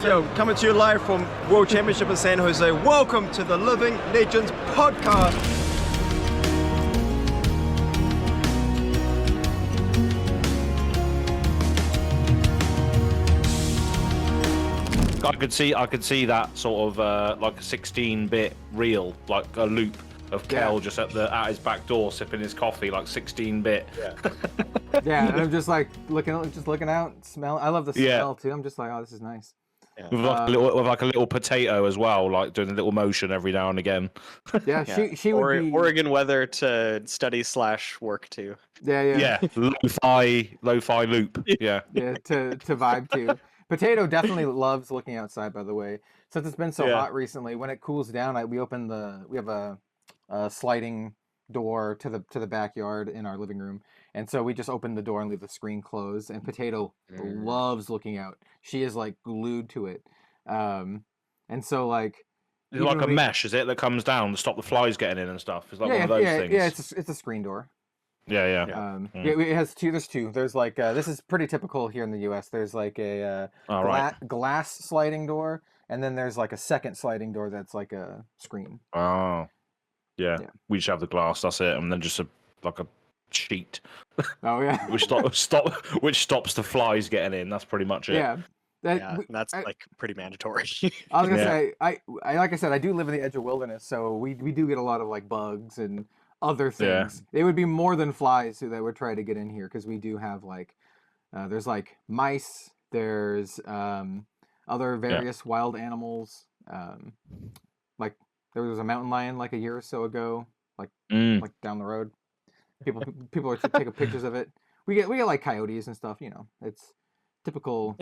Yo, coming to you live from World Championship in San Jose. Welcome to the Living Legends podcast. I could see that sort of like a 16-bit reel, like a loop of Kel just at his back door sipping his coffee, like 16-bit. Yeah, and I'm just like looking out, smell. I love the smell too. I'm just like, oh, this is nice. Yeah. With like a little potato as well, like doing a little motion every now and again. Yeah, she would be Oregon weather to study / work to. Yeah. Lo-fi loop. Yeah. Yeah, to vibe to. Potato definitely loves looking outside. By the way, since it's been so hot recently, when it cools down, we have a sliding door to the backyard in our living room, and so we just open the door and leave the screen closed. And Potato loves looking out. She is like glued to it, and so like. It's like a mesh, is it, that comes down to stop the flies getting in and stuff? It's like one of those things. Yeah, it's a screen door. Yeah. It has two. There's two. There's like this is pretty typical here in the U.S. There's like a glass sliding door, and then there's like a second sliding door that's like a screen. Oh, yeah. We just have the glass. That's it, and then just like a sheet. Oh yeah. which stops the flies getting in. That's pretty much it. Yeah. That's like pretty mandatory. I was gonna say, I like I said, I do live in the edge of wilderness, so we do get a lot of like bugs and other things. It would be more than flies that would try to get in here, because we do have like there's like mice, there's other various wild animals, like there was a mountain lion like a year or so ago, like down the road. People are taking pictures of it. We get like coyotes and stuff, you know. It's typical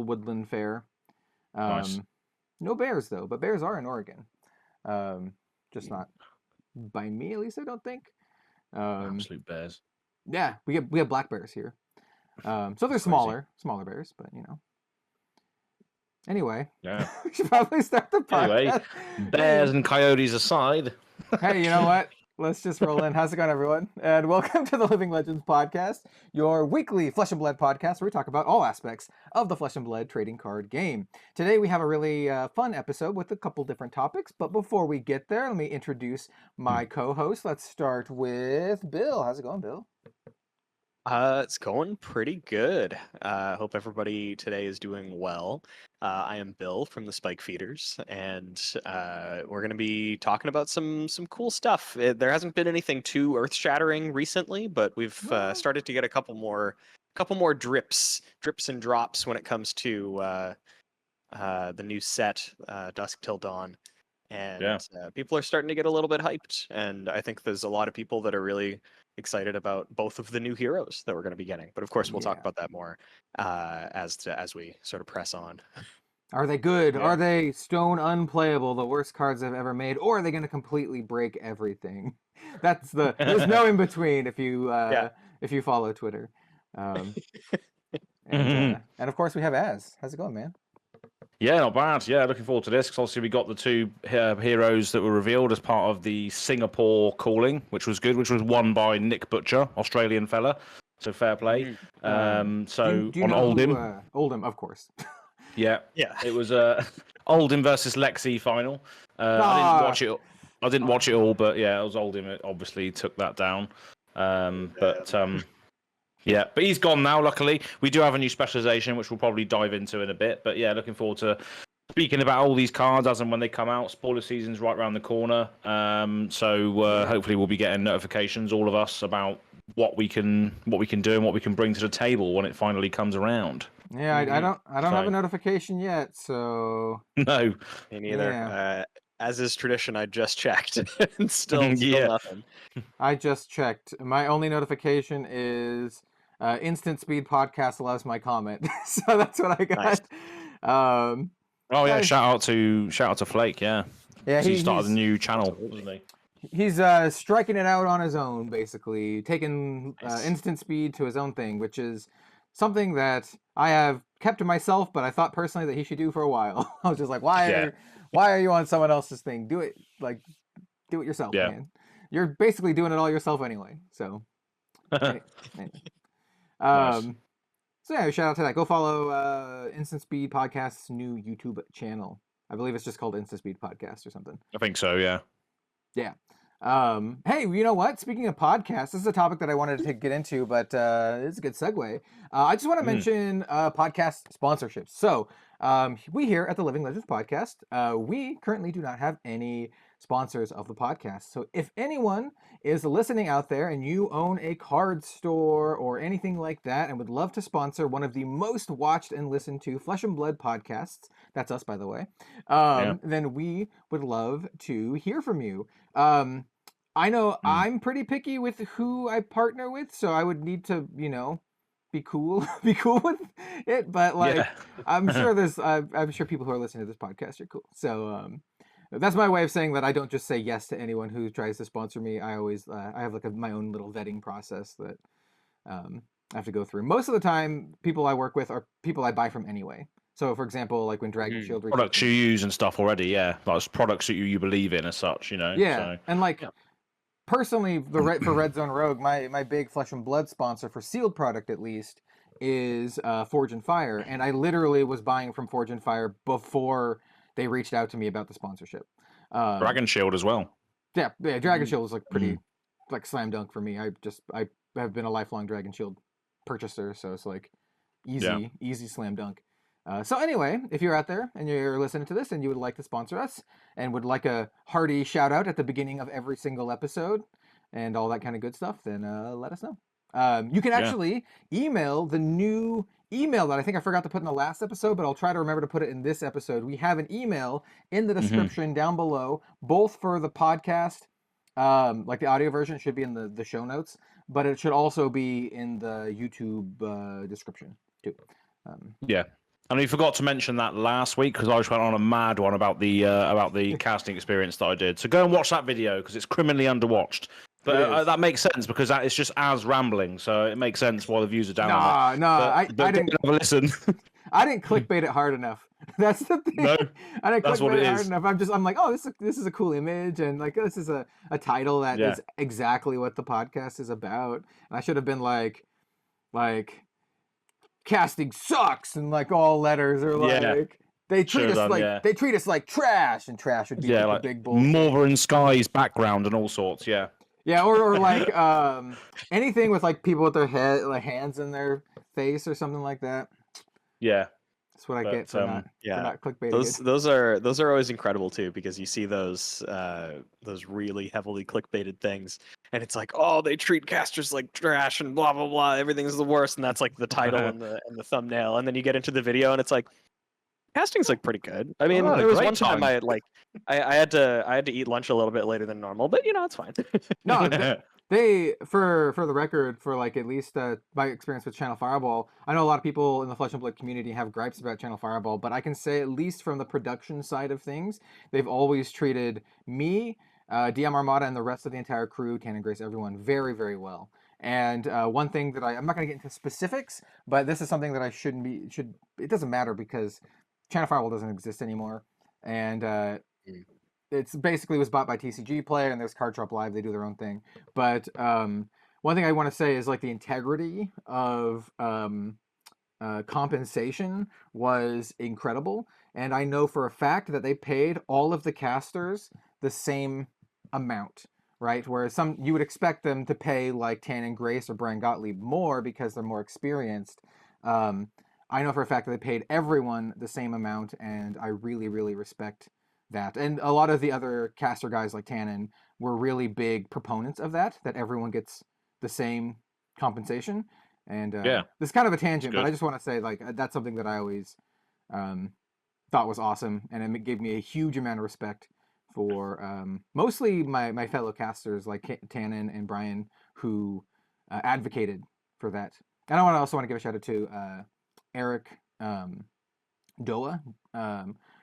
woodland fare. Nice. No bears though, but bears are in Oregon. Just not by me, at least I don't think. Absolute bears. Yeah, we have black bears here. So they're smaller bears, but you know. Anyway, yeah, we should probably start the podcast. Anyway, bears and coyotes aside. Hey, you know what? Let's just roll in. How's it going, everyone? And welcome to the Living Legends podcast, your weekly Flesh and Blood podcast where we talk about all aspects of the Flesh and Blood trading card game. Today we have a really fun episode with a couple different topics, but before we get there, let me introduce my co-host. Let's start with Bill. How's it going, Bill? It's going pretty good. Hope everybody today is doing well. I am Bill from the Spike Feeders, and we're going to be talking about some cool stuff. There hasn't been anything too earth-shattering recently, but we've started to get a couple more drips and drops when it comes to the new set, Dusk Till Dawn. And people are starting to get a little bit hyped, and I think there's a lot of people that are really excited about both of the new heroes that we're going to be getting. But of course, we'll talk about that more as we sort of press on. Are they good? Are they stone unplayable, the worst cards I've ever made, or are they going to completely break everything? There's no in between if you follow Twitter. And of course we have Az. How's it going, man? Yeah, not bad. Yeah, looking forward to this, because obviously we got the two heroes that were revealed as part of the Singapore calling, which was good, which was won by Nick Butcher, Australian fella. So fair play. Do you on know Oldhim. Oldhim, of course. Yeah. It was Oldhim versus Lexi final. I didn't watch it all, but yeah, it was Oldhim. It obviously took that down. Yeah, but he's gone now, luckily. We do have a new specialization, which we'll probably dive into in a bit. But yeah, looking forward to speaking about all these cards as and when they come out. Spoiler season's right around the corner. So hopefully we'll be getting notifications, all of us, about what we can do and what we can bring to the table when it finally comes around. Yeah, I don't have a notification yet, so No. Me neither. Yeah. As is tradition, I just checked and still nothing. I just checked. My only notification is Instant Speed Podcast allows my comment, so that's what I got. Nice. Shout out to Flake. Yeah, he started a new channel, wasn't he? He's striking it out on his own, basically taking instant speed to his own thing, which is something that I have kept to myself, but I thought personally that he should do for a while. I was just like, why are you on someone else's thing? Do it yourself, man. You're basically doing it all yourself anyway. So, Nice. So yeah, shout out to that. Go follow Instant Speed Podcast's new YouTube channel. I believe it's just called Instant Speed Podcast or something. I think so, yeah. Yeah. Hey, you know what? Speaking of podcasts, this is a topic that I wanted to get into, but it's a good segue. I just want to mention podcast sponsorships. So we here at the Living Legends Podcast, we currently do not have any sponsors of the podcast. So if anyone is listening out there and you own a card store or anything like that and would love to sponsor one of the most watched and listened to Flesh and Blood podcasts, that's us, by the way, then we would love to hear from you. I know I'm pretty picky with who I partner with, so I would need to, be cool with it. But like, I'm sure I'm sure people who are listening to this podcast are cool. So that's my way of saying that I don't just say yes to anyone who tries to sponsor me. I always I have like my own little vetting process that I have to go through. Most of the time, people I work with are people I buy from anyway. So, for example, like when Dragon Shield products you use and stuff already, like products that you believe in as such, Yeah, so, and like personally, for Red Zone Rogue, my big Flesh and Blood sponsor for sealed product at least is Forge and Fire, and I literally was buying from Forge and Fire before they reached out to me about the sponsorship. Dragon Shield as well. Yeah, Dragon Shield is like pretty like slam dunk for me. I have been a lifelong Dragon Shield purchaser, so it's like easy slam dunk. So anyway, if you're out there and you're listening to this and you would like to sponsor us and would like a hearty shout out at the beginning of every single episode and all that kind of good stuff, then let us know. You can actually email the new email that I think I forgot to put in the last episode, but I'll try to remember to put it in this episode. We have an email in the description down below, both for the podcast, like the audio version should be in the show notes, but it should also be in the YouTube description too. And we forgot to mention that last week because I just went on a mad one about the casting experience that I did. So go and watch that video because it's criminally underwatched. But that makes sense because that is just as rambling, so it makes sense why the views are down. I didn't have a listen. I didn't clickbait it hard enough. That's the thing. No, I didn't clickbait it hard enough. I'm like, oh, this is a cool image, and like this is a title that is exactly what the podcast is about. And I should have been like. Casting sucks and like all letters are like they treat us like trash, and trash would be like the big bull. Northern Skies background and all sorts, or like anything with like people with their hands in their face or something like that. That's what I get for not clickbaiting. Those are always incredible too, because you see those really heavily clickbaited things, and it's like, oh, they treat casters like trash and blah blah blah. Everything's the worst, and that's like the title and the thumbnail, and then you get into the video, and it's like, casting's like pretty good. I mean, there was one time I had to eat lunch a little bit later than normal, but it's fine. No. They, for the record, for like at least my experience with Channel Fireball, I know a lot of people in the Flesh and Blood community have gripes about Channel Fireball, but I can say at least from the production side of things, they've always treated me, DM Armada, and the rest of the entire crew, Canon Grace, everyone, very, very well. And one thing that I'm not going to get into specifics, but this is something that I it doesn't matter because Channel Fireball doesn't exist anymore, and it's basically was bought by TCG Player, and there's Card Drop Live. They do their own thing. But one thing I want to say is like the integrity of compensation was incredible. And I know for a fact that they paid all of the casters the same amount, right? Whereas you would expect them to pay like Tannen Grace or Brian Gottlieb more because they're more experienced. I know for a fact that they paid everyone the same amount, and I really, really respect that. And a lot of the other caster guys like Tannen were really big proponents of that everyone gets the same compensation. And this is kind of a tangent, but I just want to say like that's something that I always thought was awesome, and it gave me a huge amount of respect for mostly my fellow casters like Tannen and Brian, who advocated for that. And I also want to give a shout out to Eric Doa,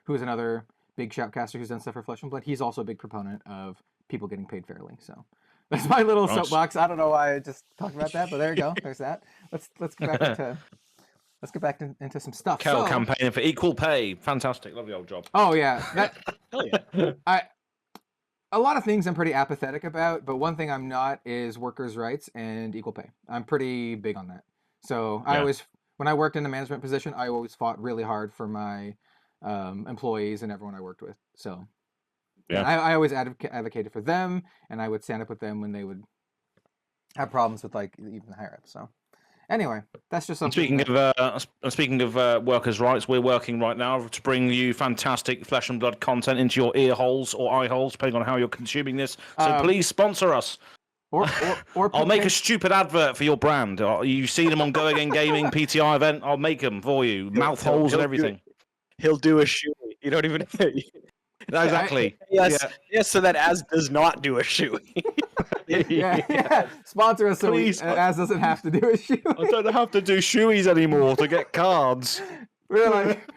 who is another big shoutcaster who's done stuff for Flesh and Blood. He's also a big proponent of people getting paid fairly. So that's my little soapbox. I don't know why I just talked about that, but there you go. There's that. Let's get back into some stuff. Kel campaigning for equal pay. Fantastic, lovely old job. Oh yeah, hell yeah. A lot of things I'm pretty apathetic about, but one thing I'm not is workers' rights and equal pay. I'm pretty big on that. So I always when I worked in a management position, I always fought really hard for my employees and everyone I worked with. So Yeah. and I always advocated for them, and I would stand up with them when they would have problems with like even the higher ups. So anyway, that's just something. Speaking of workers' rights, we're working right now to bring you fantastic flesh and blood content into your ear holes or eye holes, depending on how you're consuming this. So please sponsor us. Or I'll make a stupid advert for your brand. You see them on Go Again Gaming PTI event. I'll make them for you, mouth holes and everything. He'll do a shoe. You don't even. No, exactly. Yes, Yeah. yes. So that Az does not do a shoe. yeah. Sponsor us so Please. Az doesn't have to do a shoe. I don't have to do shoeies anymore to get cards. We're like,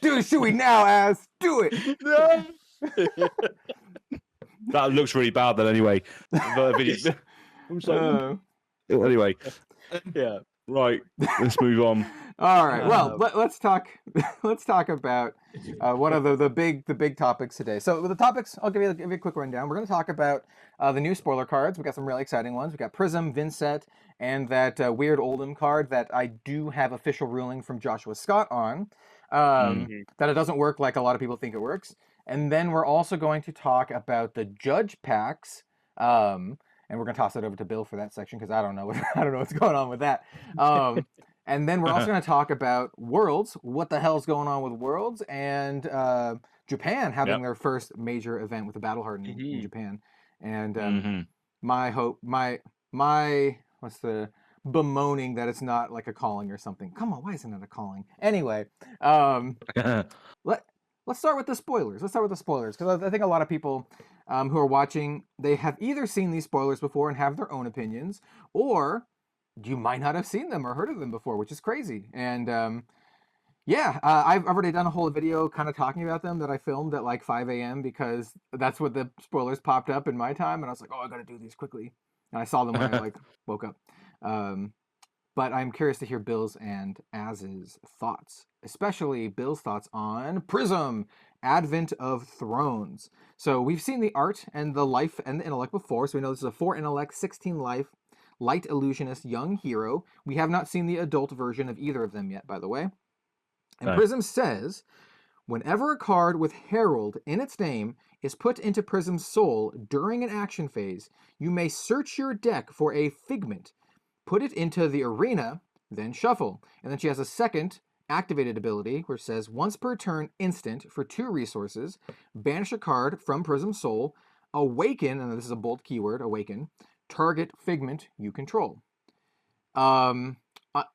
do a shoey now, Az. Do it. No. That looks really bad then anyway. I'm sorry. Anyway. Yeah. Right. Let's move on. All right. Well, let's talk. Let's talk about one of the big topics today. So the topics, I'll give you a quick rundown. We're going to talk about the new spoiler cards. We got some really exciting ones. We got Prism, Vynnset, and that weird Oldham card that I do have official ruling from Joshua Scott on. That it doesn't work like a lot of people think it works. And then we're also going to talk about the judge packs. And we're going to toss it over to Bill for that section because I don't know what's going on with that. And then we're also going to talk about Worlds, what the hell's going on with Worlds, and Japan having their first major event with the Battle Hardened in Japan. And my what's the bemoaning that it's not like a calling or something. Come on, why isn't it a calling? Anyway, let's start with the spoilers. Because I think a lot of people who are watching, they have either seen these spoilers before and have their own opinions, or you might not have seen them or heard of them before, which is crazy. And I've already done a whole video kind of talking about them that I filmed at like 5 a.m. because that's what the spoilers popped up in my time, and I was like, oh, I got to do these quickly. And I saw them when I like woke up. But I'm curious to hear Bill's and Az's thoughts, especially Bill's thoughts on Prism, Advent of Thrones. So we've seen the art and the life and the intellect before, so we know this is a 4 intellect, 16 life, light illusionist young hero. We have not seen the adult version of either of them yet, by the way. And Prism says, whenever a card with Herald in its name is put into Prism's soul during an action phase, you may search your deck for a figment, put it into the arena, then shuffle. And then she has a second activated ability, which says, once per turn instant for 2 resources, banish a card from Prism's soul, awaken, and this is a bold keyword, awaken, target figment you control.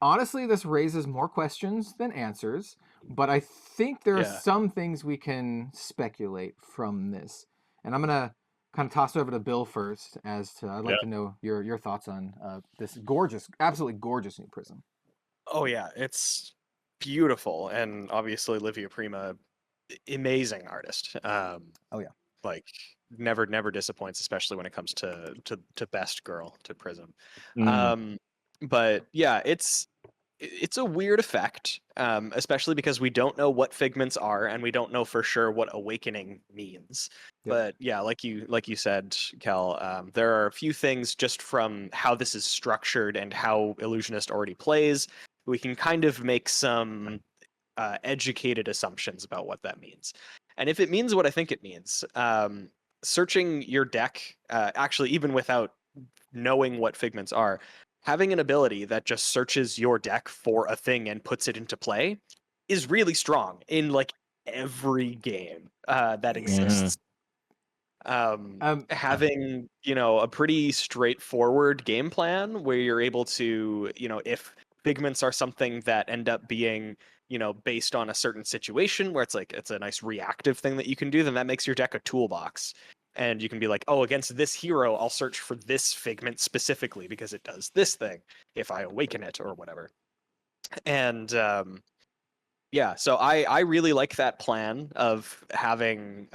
Honestly, this raises more questions than answers, but I think there are some things we can speculate from this. And I'm going to kind of toss it over to Bill first, as to, I'd like to know your thoughts on this gorgeous, absolutely gorgeous new Prism. Oh yeah, it's beautiful, and obviously Livia Prima, amazing artist. Like never disappoints, especially when it comes to best girl, to Prism. But yeah, it's a weird effect, especially because we don't know what figments are, and we don't know for sure what awakening means. But yeah, like you said, Kel, there are a few things just from how this is structured and how Illusionist already plays. We can kind of make some educated assumptions about what that means. And if it means what I think it means, searching your deck, actually even without knowing what figments are, having an ability that just searches your deck for a thing and puts it into play is really strong in like every game that exists. Having, a pretty straightforward game plan where you're able to, if figments are something that end up being, based on a certain situation where it's a nice reactive thing that you can do, then that makes your deck a toolbox. And you can be like, oh, against this hero, I'll search for this figment specifically because it does this thing if I awaken it or whatever. And so I really like that plan of having,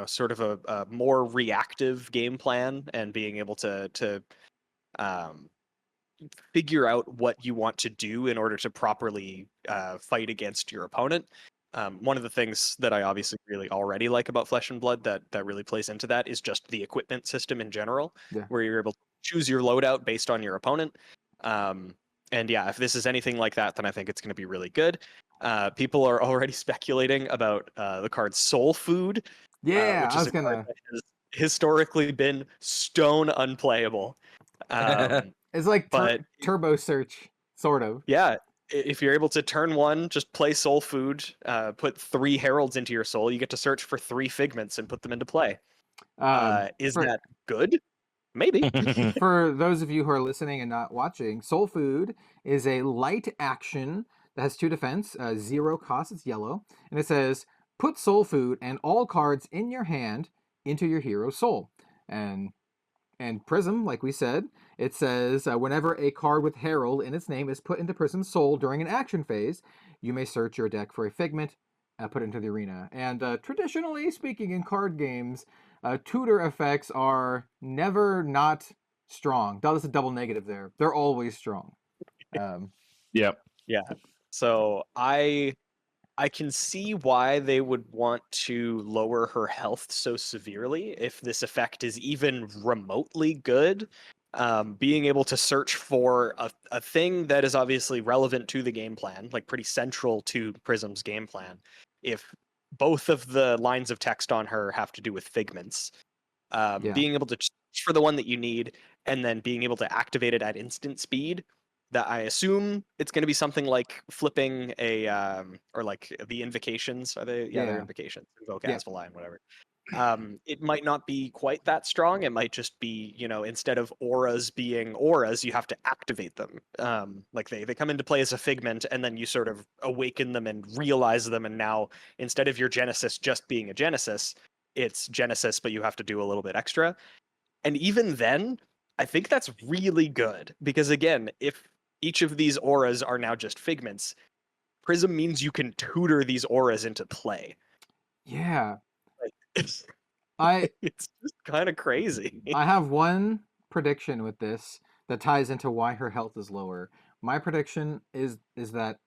sort of a more reactive game plan and being able to figure out what you want to do in order to properly fight against your opponent. One of the things that I obviously really already like about Flesh and Blood that really plays into that is just the equipment system in general, where you're able to choose your loadout based on your opponent. And yeah, if this is anything like that, then I think it's going to be really good. People are already speculating about the card Soul Food, Yeah, which I is was a card gonna. that has historically been stone unplayable. It's like but turbo search, sort of. yeah, if you're able to turn one, just play Soul Food, put 3 Heralds into your soul, you get to search for 3 Figments and put them into play. Is For that good? Maybe. for those of you who are listening and not watching, Soul Food is a light action that has 2 defense, 0 cost. It's yellow, and it says put Soul Food and all cards in your hand into your hero's soul. And Prism, like we said, it says whenever a card with Herald in its name is put into Prism's soul during an action phase, you may search your deck for a Figment, put it into the arena. And traditionally speaking, in card games, tutor effects are never not strong. That was a double negative there. They're always strong. Yep. Yeah. So I can see why they would want to lower her health so severely if this effect is even remotely good. Being able to search for a thing that is obviously relevant to the game plan, like pretty central to Prism's game plan, if both of the lines of text on her have to do with Figments, being able to search for the one that you need and then being able to activate it at instant speed, that I assume it's going to be something like flipping a or like the invocations. Are they? Yeah, they're invocations. Invoke, Asvaline, whatever. It might not be quite that strong. It might just be, instead of auras being auras, you have to activate them. Like they come into play as a Figment, and then you sort of awaken them and realize them. And now, instead of your Genesis just being a Genesis, it's Genesis, but you have to do a little bit extra. And even then, I think that's really good because, again, if each of these auras are now just Figments, Prism means you can tutor these auras into play. Yeah. It's just kind of crazy. I have one prediction with this that ties into why her health is lower. My prediction is that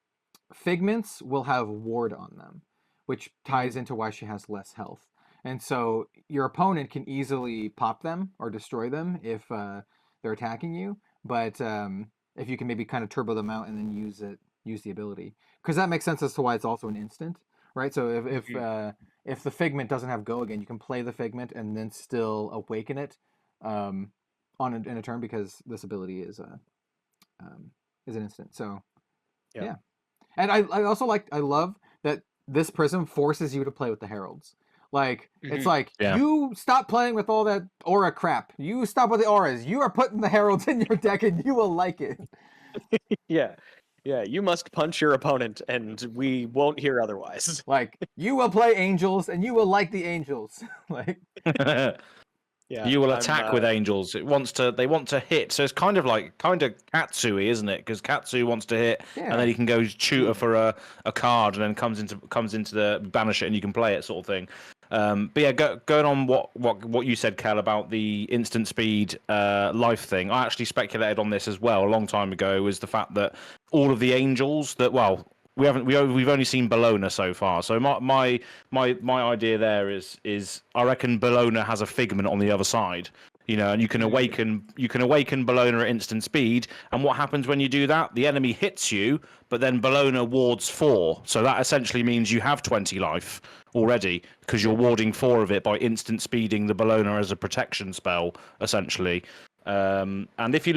Figments will have Ward on them, which ties into why she has less health. And so your opponent can easily pop them or destroy them if they're attacking you. But if you can maybe kind of turbo them out and then use the ability, because that makes sense as to why it's also an instant, right? So if the Figment doesn't have Go again, you can play the Figment and then still awaken it in a turn because this ability is an instant. So yeah. And I also I love that this Prism forces you to play with the Heralds. Like it's like you stop playing with all that aura crap. You stop with the auras. You are putting the Heralds in your deck, and you will like it. Yeah, you must punch your opponent, and we won't hear otherwise. Like you will play Angels, and you will like the Angels. Like you will attack with Angels. They want to hit. So it's kind of Katsui, isn't it? Because Katsui wants to hit, and then he can go tutor for a card, and then comes into the banish it, and you can play it, sort of thing. But yeah, going on what you said, Kel, about the instant speed life thing. I actually speculated on this as well a long time ago. Was the fact that all of the Angels that we've only seen Bologna so far. So my idea there is I reckon Bologna has a Figment on the other side. And you can awaken Bologna at instant speed, and what happens when you do that? The enemy hits you, but then Bologna wards 4. So that essentially means you have 20 life already because you're warding 4 of it by instant speeding the Bologna as a protection spell, essentially. And if you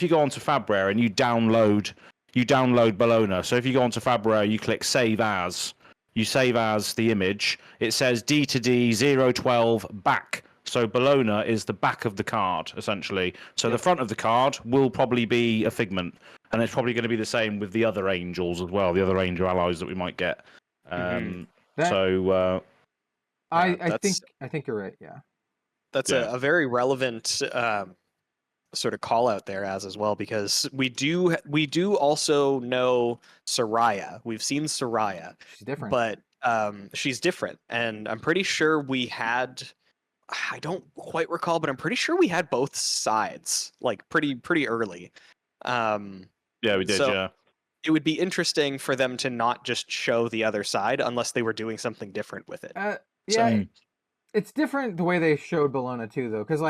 go onto FAB and you download Bologna. So if you go onto FAB, you click Save As. You save as the image. It says D to D 012 back. So Bologna is the back of the card, essentially. So the front of the card will probably be a Figment. And it's probably going to be the same with the other Angels as well, the other Angel allies that we might get. I think you're right, yeah. That's a very relevant sort of call out there as well, because we do also know Soraya. We've seen Soraya. She's different. But she's different. And I'm pretty sure I don't quite recall, but I'm pretty sure we had both sides, like pretty early. Yeah, we did, yeah. It would be interesting for them to not just show the other side unless they were doing something different with it. It's different the way they showed Bologna too, though, because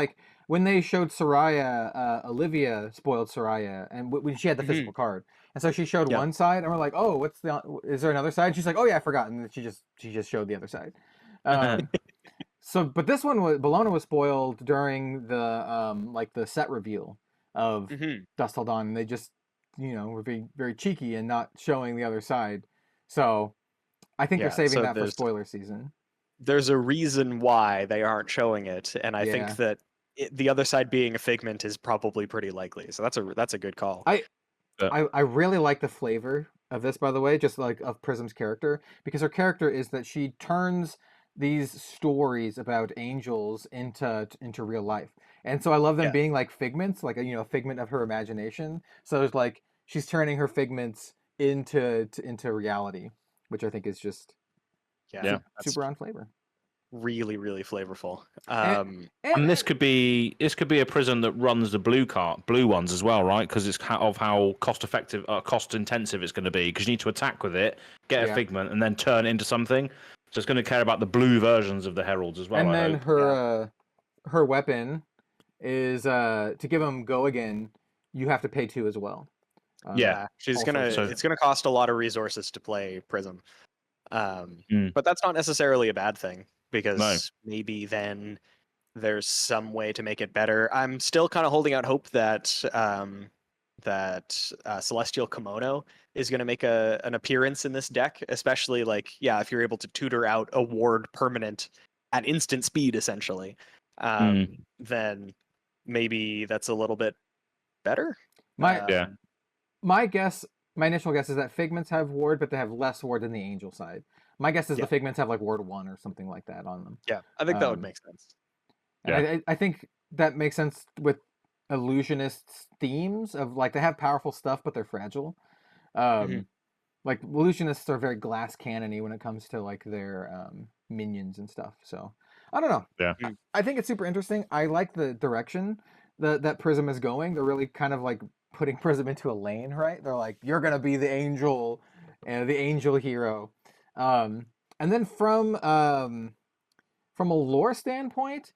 when they showed Soraya, Olivia spoiled Soraya, and when she had the physical card, and so she showed one side, and we're like, oh, is there another side? She's like, oh yeah, I forgot, and then she just showed the other side. But this one Bologna was spoiled during the like the set reveal of Dusk Till Dawn, and they just were being very cheeky and not showing the other side. So I think they're saving that for spoiler season. There's a reason why they aren't showing it, and I think that the other side being a figment is probably pretty likely. So that's a good call. I really like the flavor of this, by the way, just like of Prism's character, because her character is that she turns these stories about angels into real life, and so I love them being like figments, like a figment of her imagination. So it's like she's turning her figments into reality, which I think is just super on flavor. Really, really flavorful. And this could be a Prism that runs the blue ones as well, right? Because it's of how cost intensive it's going to be. Because you need to attack with it, get a figment, and then turn it into something. So it's going to care about the blue versions of the heralds as well. And then her weapon is to give them go again. You have to pay 2 as well. It's gonna cost a lot of resources to play Prism. But that's not necessarily a bad thing, because maybe then there's some way to make it better. I'm still kind of holding out hope that Celestial Kimono is going to make an appearance in this deck, especially if you're able to tutor out a ward permanent at instant speed, essentially, then maybe that's a little bit better. My initial guess is that Figments have ward, but they have less ward than the Angel side. My guess is the Figments have like ward 1 or something like that on them. Yeah, I think that would make sense. And I think that makes sense with Illusionists' themes of like they have powerful stuff, but they're fragile. Like Illusionists are very glass cannony when it comes to like their minions and stuff. So I don't know. Yeah, I think it's super interesting. I like the direction that Prism is going. They're really kind of like putting Prism into a lane, right? They're like, you're gonna be the angel, the angel hero. And then from a lore standpoint,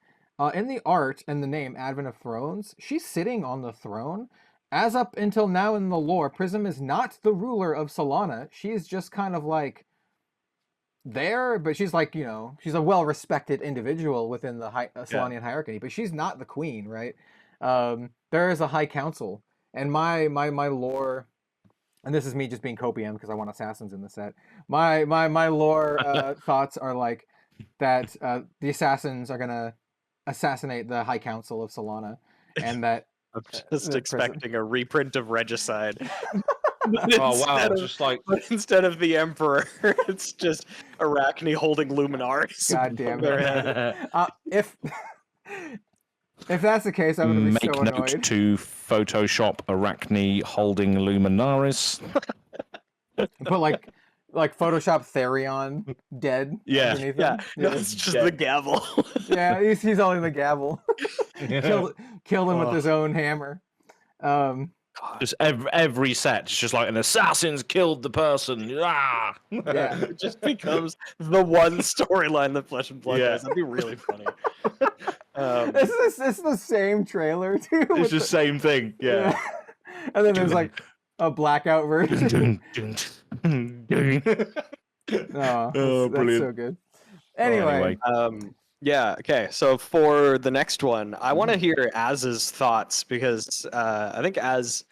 in the art and the name Advent of Thrones, she's sitting on the throne. As up until now in the lore, Prism is not the ruler of Solana. She's just kind of like there, but she's like, she's a well-respected individual within the Solanian hierarchy, but she's not the queen, right? There is a high council, and my lore, and this is me just being copium because I want assassins in the set. My lore thoughts are like that the assassins are gonna assassinate the high council of Solana, and that I'm just expecting a reprint of Regicide. Oh wow! Just like instead of the Emperor, it's just Arachne holding Luminaris. God damn it! If that's the case, I'm gonna be so annoyed. Make note to Photoshop Arachne holding Luminaris. Put like Photoshop Therion dead. Yeah. No, it's just the gavel. Yeah, he's holding the gavel. Killed him with his own hammer. Just every set, it's just like an assassin's killed the person. Yeah, it just becomes the one storyline that Flesh and Blood has. That'd be really funny. It's the same trailer too. It's the same thing. Yeah. And then there's like a blackout version. Brilliant. That's so good. Anyway. Yeah, okay. So for the next one, I want to hear Az's thoughts, because I think Az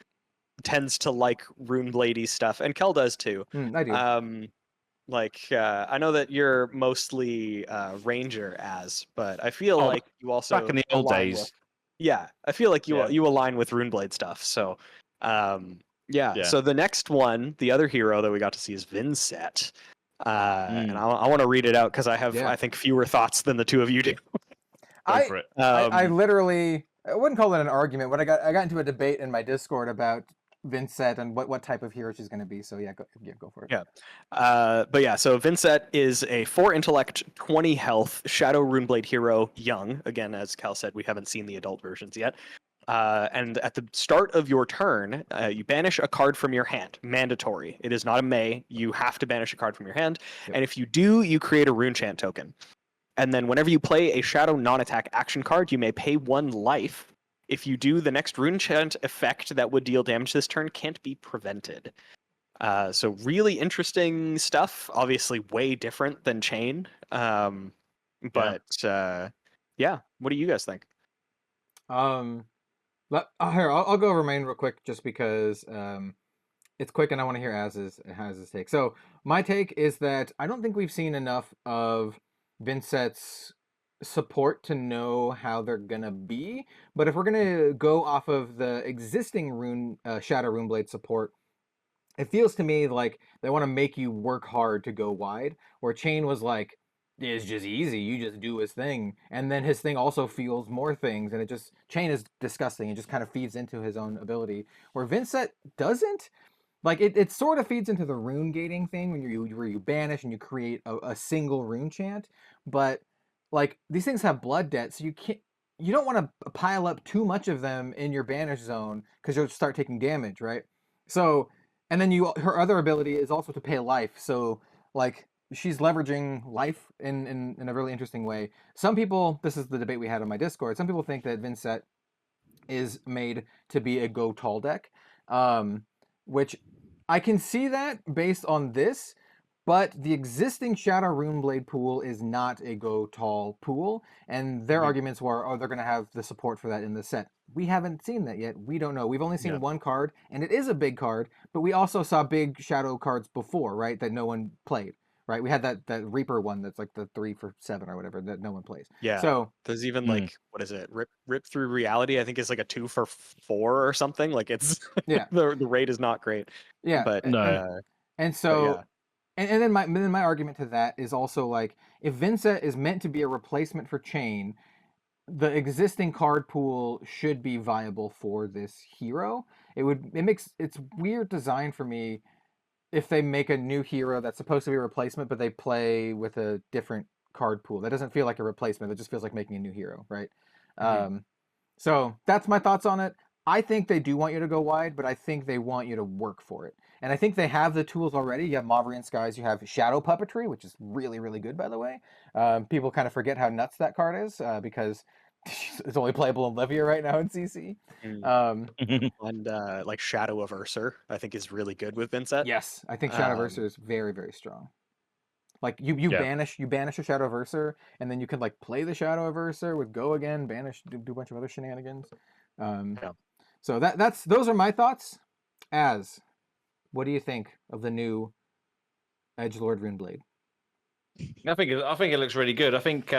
tends to like Runebladey stuff, and Kel does too. I do. I know that you're mostly Ranger, Az, but I feel like you also back in the old days. I feel like you align with Runeblade stuff. So So the next one, the other hero that we got to see is Vynnset. And I want to read it out because I have, I think, fewer thoughts than the two of you do. I literally, I wouldn't call it an argument, but I got into a debate in my Discord about Vynnset and what type of hero she's going to be. So go for it. So Vynnset is a 4 intellect, 20 health Shadow Runeblade hero, young. Again, as Cal said, we haven't seen the adult versions yet. And at the start of your turn, you banish a card from your hand. Mandatory. It is not a may. You have to banish a card from your hand. Yep. And if you do, you create a rune chant token. And then whenever you play a shadow non-attack action card, you may pay 1 life. If you do, the next rune chant effect that would deal damage this turn can't be prevented. So really interesting stuff. Obviously, way different than Chain. But yeah, what do you guys think? Here, I'll go over mine real quick, just because it's quick and I want to hear Az's take. So my take is that I don't think we've seen enough of Vynnset's support to know how they're gonna be. But if we're gonna go off of the existing Shadow Runeblade support, it feels to me like they want to make you work hard to go wide. Where Chain was like, it's just easy, you just do his thing, and then his thing also feels more things, and Chain is disgusting. It just kind of feeds into his own ability. Where Vynnset doesn't. Like it sort of feeds into the rune gating thing where you banish and you create a single rune chant, but like these things have blood debt, so you don't want to pile up too much of them in your banish zone because you'll start taking damage, right? So, and then her other ability is also to pay life, so like she's leveraging life in a really interesting way. Some people, this is the debate we had on my Discord, some people think that Vynnset is made to be a go tall deck, which I can see that based on this, but the existing Shadow Runeblade pool is not a go tall pool, and their arguments were, oh, they're going to have the support for that in the set. We haven't seen that yet. We don't know. We've only seen one card, and it is a big card, but we also saw big Shadow cards before, right, that no one played. Right, we had that Reaper one that's like the 3 for 7 or whatever that no one plays. Yeah. So there's even like, what is it? Rip Through Reality. I think it's like a 2 for 4 or something. Like it's the rate is not great. Yeah. But no. And so and then my argument to that is also like, if Vynnset is meant to be a replacement for Chain, the existing card pool should be viable for this hero. It's weird design for me if they make a new hero that's supposed to be a replacement, but they play with a different card pool. That doesn't feel like a replacement. It just feels like making a new hero, right? So that's my thoughts on it. I think they do want you to go wide, but I think they want you to work for it. And I think they have the tools already. You have Mauvrion Skies, you have Shadow Puppetry, which is really, really good, by the way. People kind of forget how nuts that card is because it's only playable in Livia right now in CC. And like Shadow of Ursa, I think is really good with Vynnset. Yes, I think Shadow of Ursa is very, very strong. Like you banish a Shadow of Ursa, and then you can like play the Shadow of Ursa with Go again, banish, do a bunch of other shenanigans. So those are my thoughts. What do you think of the new Edgelord Runeblade? I think it looks really good. I think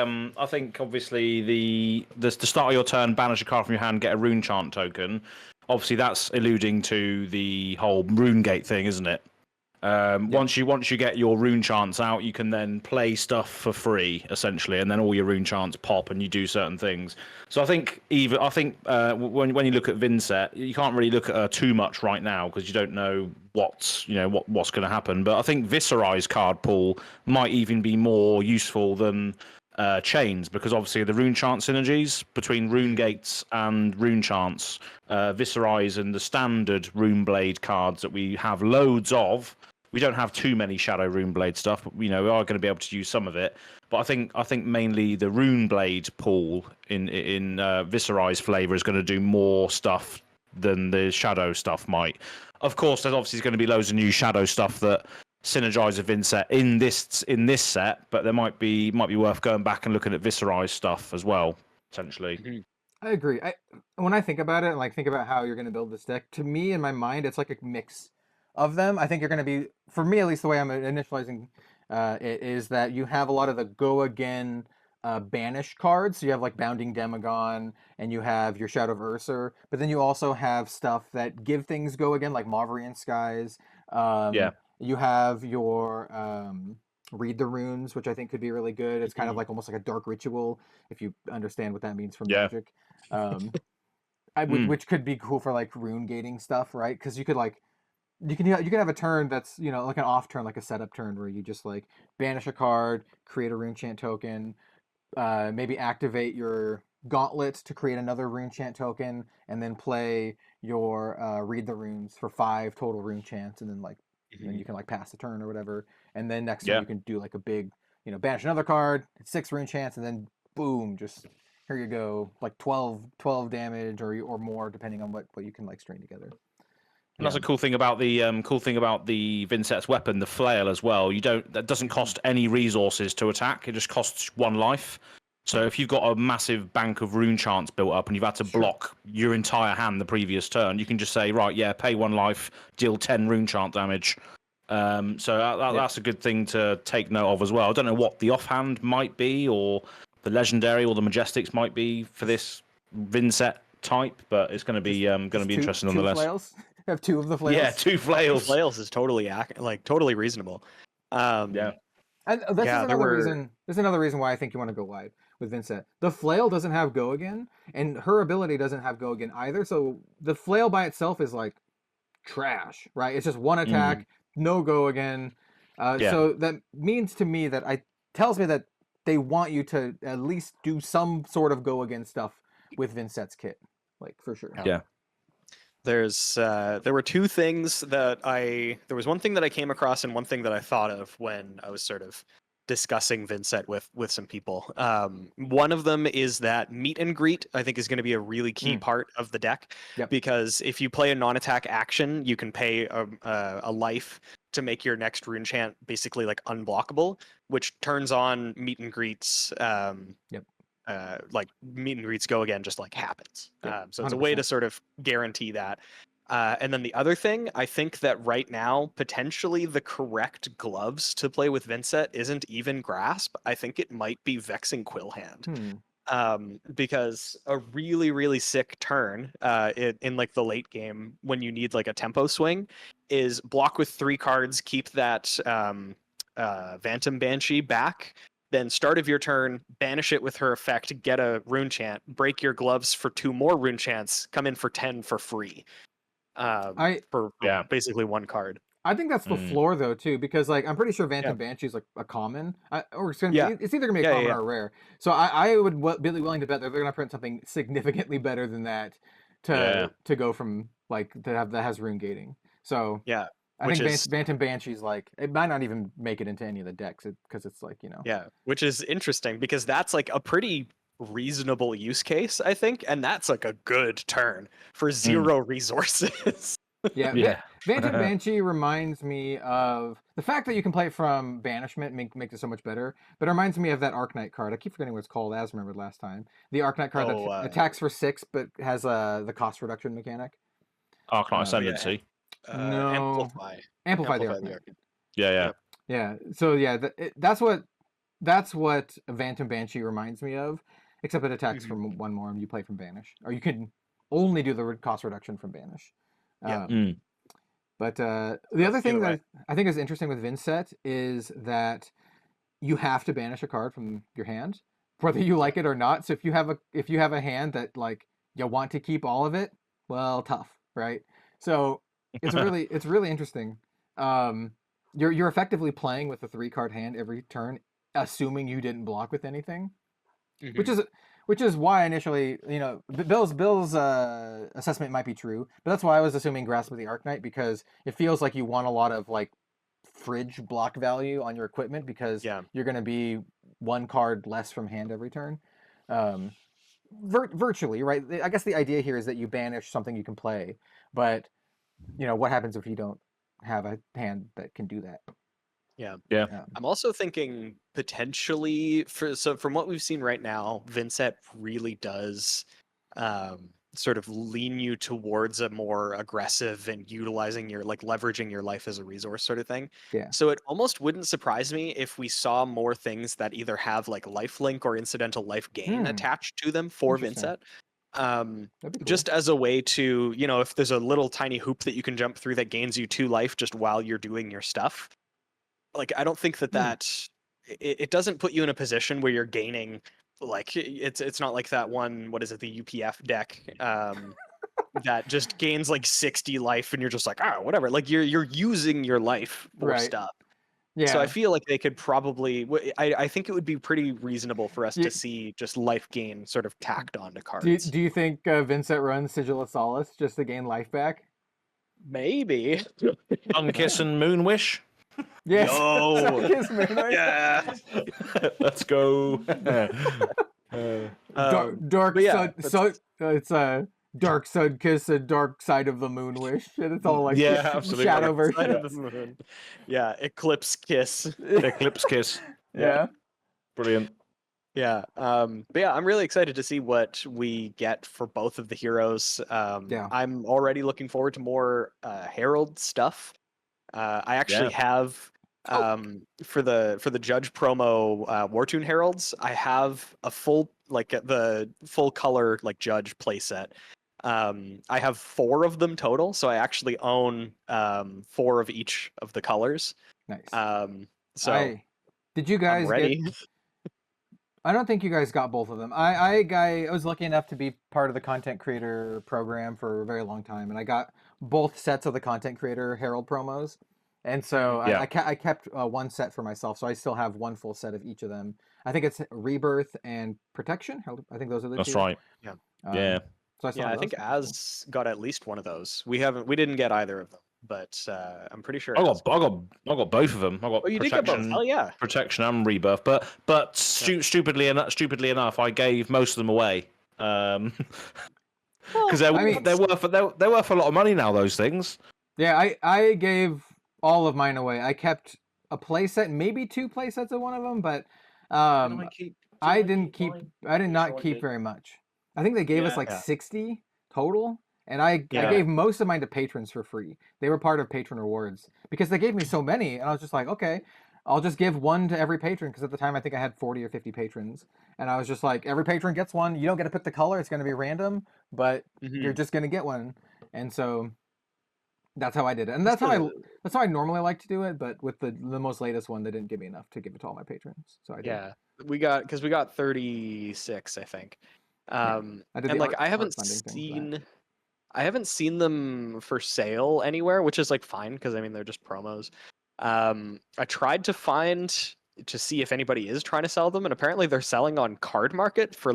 obviously the start of your turn, banish a card from your hand, get a rune chant token. Obviously, that's alluding to the whole rune gate thing, isn't it? Once you get your rune chants out, you can then play stuff for free essentially, and then all your rune chants pop, and you do certain things. So I think when you look at Vynnset, you can't really look at her too much right now because you don't know what's going to happen. But I think Viserai's card pool might even be more useful than Chains, because obviously the rune chant synergies between rune gates and rune chants, Viserai's and the standard Runeblade cards that we have loads of. We don't have too many Shadow Runeblade stuff, but we are going to be able to use some of it. But I think mainly the Runeblade pool in Viserai's flavor is going to do more stuff than the Shadow stuff might. Of course, there's obviously going to be loads of new Shadow stuff that synergize with Vynnset in this set, but there might be worth going back and looking at Viserai's stuff as well, potentially. I agree. When I think about it, and like think about how you're going to build this deck, to me in my mind, it's like a mix of them. I think you're going to be, for me at least, the way I'm initializing it is that you have a lot of the go again banish cards. So you have like Bounding Demagon, and you have your Shadow of Ursa, but then you also have stuff that give things go again, like Mauvrion Skies. You have your Read the Runes, which I think could be really good. It's kind of like almost like a dark ritual, if you understand what that means from Magic. Which could be cool for like rune gating stuff, right? Because you could have a turn that's like an off turn, like a setup turn, where you just like banish a card, create a rune chant token, maybe activate your Gauntlet to create another rune chant token, and then play your Read the Runes for 5 total rune chants, and then like then you can like pass the turn or whatever, and then next turn you can do like a big banish another card, 6 rune chance, and then boom, just here you go, like 12 damage or more, depending on what you can like string together. And that's a cool thing about the Vynnset's weapon, the flail as well. That doesn't cost any resources to attack. It just costs 1 life. So if you've got a massive bank of rune chants built up and you've had to block your entire hand the previous turn, you can just say, right, yeah, pay 1 life, deal 10 rune chant damage. That's a good thing to take note of as well. I don't know what the offhand might be, or the legendary or the majestics might be for this Vynnset type, but it's going to be interesting nonetheless. Flails? Have 2 of the flails. Yeah, 2 flails. 2 flails is totally totally reasonable. And There's another reason why I think you want to go wide with Vynnset. The flail doesn't have go again, and her ability doesn't have go again either. So the flail by itself is like trash, right? It's just 1 attack, no go again. So that means to me tells me that they want you to at least do some sort of go again stuff with Vynnset's kit, like for sure. Yeah. There were 2 things there was one thing that I came across and one thing that I thought of when I was sort of discussing Vynnset with some people. One of them is that meet and greet, I think, is going to be a really key part of the deck, because if you play a non-attack action, you can pay a life to make your next rune chant basically like unblockable, which turns on meet and greets. Like meet and greets go again just like happens. So it's a way to sort of guarantee that. And then the other thing, I think that right now, potentially the correct gloves to play with Vynnset isn't even Grasp. I think it might be Vexing Quillhand. Because a really, really sick turn in like the late game when you need like a tempo swing is block with 3 cards, keep that Phantom Banshee back, then start of your turn, banish it with her effect, get a rune chant, break your gloves for 2 more rune chants, come in for 10 for free. For basically 1 card. I think that's the floor though too, because like I'm pretty sure Phantom Banshee is like a common, or it's either gonna be a common or a rare. So I would be willing to bet that they're gonna print something significantly better than that to go from like that has rune gating. So I think Phantom Banshee's like it might not even make it into any of the decks because it's like which is interesting because that's like a pretty reasonable use case, I think, and that's like a good turn for 0 resources. Phantom Banshee reminds me of the fact that you can play it from banishment makes it so much better, but it reminds me of that Arknight card. I keep forgetting what it's called, as remembered last time. The Arknight card that attacks for 6 but has the cost reduction mechanic. Arknight Ascendancy. No. Amplify the Arknight. Yeah. So that's what Phantom Banshee reminds me of, except it attacks from 1 more and you play from banish, or you can only do the cost reduction from banish. But the other thing that I think is interesting with Vynnset is that you have to banish a card from your hand, whether you like it or not. So if you have a hand that like you want to keep all of it, well, tough, right? So it's really interesting. You're effectively playing with a 3-card hand every turn, assuming you didn't block with anything, which is why initially, Bill's assessment might be true, but that's why I was assuming Grasp of the Arknight, because it feels like you want a lot of like fridge block value on your equipment because you're going to be 1 card less from hand every turn. Virtually, right? I guess the idea here is that you banish something you can play, but what happens if you don't have a hand that can do that? Yeah. I'm also thinking potentially from what we've seen right now, Vynnset really does sort of lean you towards a more aggressive and utilizing your leveraging your life as a resource sort of thing. Yeah. So it almost wouldn't surprise me if we saw more things that either have like lifelink or incidental life gain attached to them for Vynnset. Cool. Just as a way to, if there's a little tiny hoop that you can jump through that gains you 2 life just while you're doing your stuff. Like, I don't think that it doesn't put you in a position where you're gaining, like, it's not like that one, what is it, the UPF deck that just gains like 60 life and you're just like, whatever. Like you're using your life for stuff. Yeah. So I feel like they could probably, I think it would be pretty reasonable for us to see just life gain sort of tacked onto cards. Do you think Vynnset runs Sigil of Solace just to gain life back? Maybe. Unkiss and Moonwish. Yes. Yo. Kiss Moonwish. Yeah. Let's go. Dark but yeah, sun. It's a dark sun kiss and dark side of the moon wish, and it's all like Yeah, absolutely. shadow Side of version. the moon. Yeah, eclipse kiss. Eclipse kiss. Yeah. Brilliant. Yeah. But yeah, I'm really excited to see what we get for both of the heroes. Yeah. I'm already looking forward to more Herald stuff. I actually have for the Judge promo Wartune Heralds, I have a full the full color Judge playset. I have 4 of them total, so I actually own 4 of each of the colors. Nice. So did you guys I'm ready. I don't think you guys got both of them. I was lucky enough to be part of the content creator program for a very long time, and I got both sets of the content creator Herald promos. And so I kept one set for myself, so I still have one full set of each of them. I think it's Rebirth and Protection. I think those are the two. That's right. Yeah. So I think Az got at least one of those. We didn't get either of them, but I'm pretty sure. I got both of them. I got you did get both. Hell yeah. Protection and Rebirth, but stupidly enough, I gave most of them away. Because they're worth a lot of money now. Those things. Yeah, I gave all of mine away. I kept a playset, maybe 2 playsets of one of them, but I did not keep very much. I think they gave us 60 total, and I gave most of mine to patrons for free. They were part of patron rewards because they gave me so many, and I was just like, okay, I'll just give one to every patron, because at the time I think I had 40 or 50 patrons, and I was just like, every patron gets one. You don't get to pick the color; it's going to be random, but you're just going to get one, and so that's how I did it, and that's how I normally like to do it. But with the most latest one, they didn't give me enough to give it to all my patrons, so I did. Yeah, we got 36, I think. I haven't seen them for sale anywhere, which is fine, because I mean they're just promos. I tried to see if anybody is trying to sell them, and apparently they're selling on Card Market for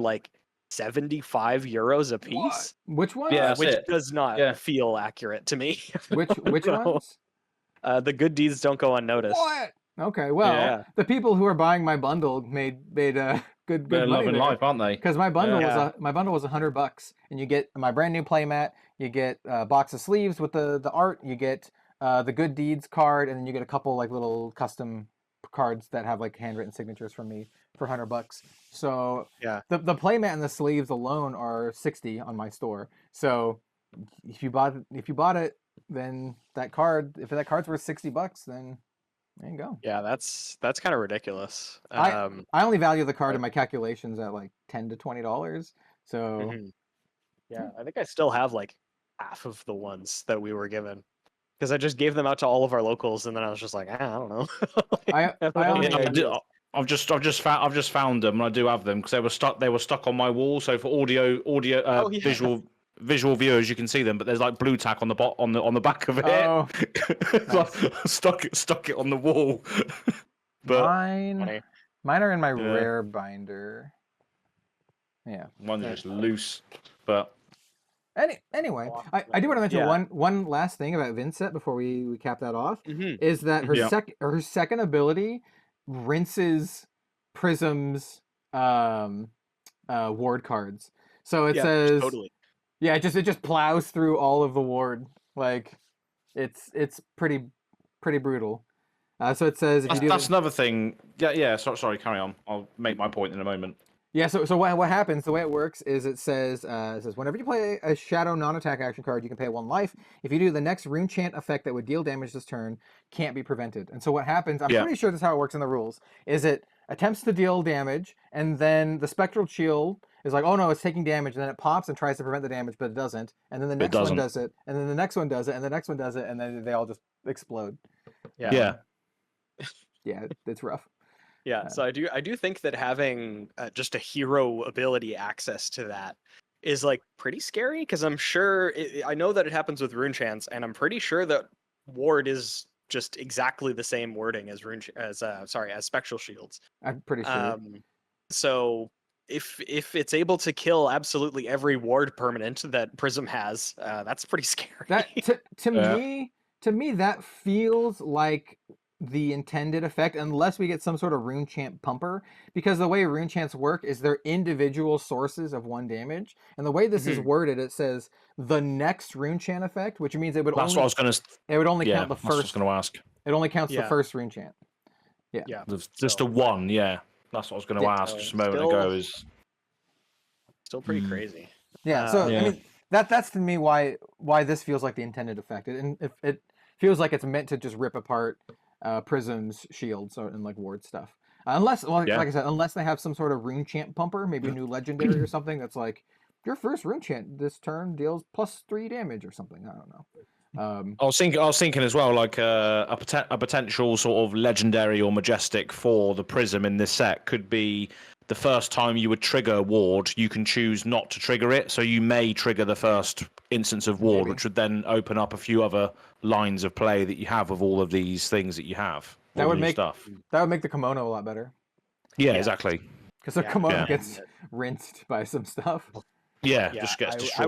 75 euros a piece. What? Which one? Yeah, which does not feel accurate to me. Which ones? The good deeds don't go unnoticed. What? Okay, well, the people who are buying my bundle made good They're money loving there. life, aren't they? Because my bundle was $100, and you get my brand new playmat, you get a box of sleeves with the art, you get the good deeds card, and then you get a couple little custom cards that have handwritten signatures from me for $100. So the playmat and the sleeves alone are $60 on my store. So if you bought it, then if that card's worth $60, then there you go. Yeah, that's kind of ridiculous. I only value the card in my calculations at $10 to $20. So yeah, I think I still have half of the ones that we were given, because I just gave them out to all of our locals, and then I was just like, I don't know. I've just found them, and I do have them because they were stuck on my wall. So for audio visual viewers, you can see them, but there's blue tack on the on the back of it. Oh, nice. stuck it on the wall. But mine are in my rare binder. Yeah, mine's just loose. But anyway, I do want to mention one last thing about Vynnset before we cap that off. Is that her second ability rinses Prism's ward cards. So it says totally. Yeah, it just plows through all of the ward. It's pretty brutal. So it says that's another thing. Yeah. Sorry, carry on. I'll make my point in a moment. Yeah. So what happens? The way it works is it says whenever you play a shadow non-attack action card, you can pay 1 life. If you do, the next rune chant effect that would deal damage this turn can't be prevented. And so what happens? I'm pretty sure this is how it works in the rules. Is it attempts to deal damage, and then the spectral shield is like, oh no, it's taking damage, and then it pops and tries to prevent the damage, but it doesn't. And then the next one does it, and then the next one does it, and the next one does it, and then they all just explode. Yeah, it's rough. Yeah, so I do think that having just a hero ability access to that is pretty scary, because I'm sure I know that it happens with rune chants, and I'm pretty sure that ward is just exactly the same wording as as spectral shields. I'm pretty sure. So if it's able to kill absolutely every ward permanent that Prism has, that's pretty scary. That to me that feels like the intended effect unless we get some sort of rune chant pumper, because the way rune chants work is they're individual sources of 1 damage, and the way this is worded, it says the next rune chant effect, which means it would That's only what I was going to. it would only Yeah, count the that's what I was first. going to ask. It only counts the Yeah. first rune chant. Yeah. Just a one, yeah. That's what I was going to Yeah. ask just a moment ago. Is Still pretty crazy. Yeah, so Yeah. I mean that's to me why this feels like the intended effect. It feels like it's meant to just rip apart Prism's shields and like Ward stuff. Unless, like I said, unless they have some sort of rune chant pumper, maybe a new legendary or something that's like your first rune chant this turn deals +3 damage or something. I don't know. I was thinking as well, like a potential sort of legendary or majestic for the Prism in this set could be the first time you would trigger Ward, you can choose not to trigger it. So you may trigger the first instance of Ward, which would then open up a few other lines of play that you have with all of these things that you have. That would make stuff. That would make the kimono a lot better. Yeah, exactly. Because the Yeah. kimono gets rinsed by some stuff. Yeah, Yeah, just gets destroyed.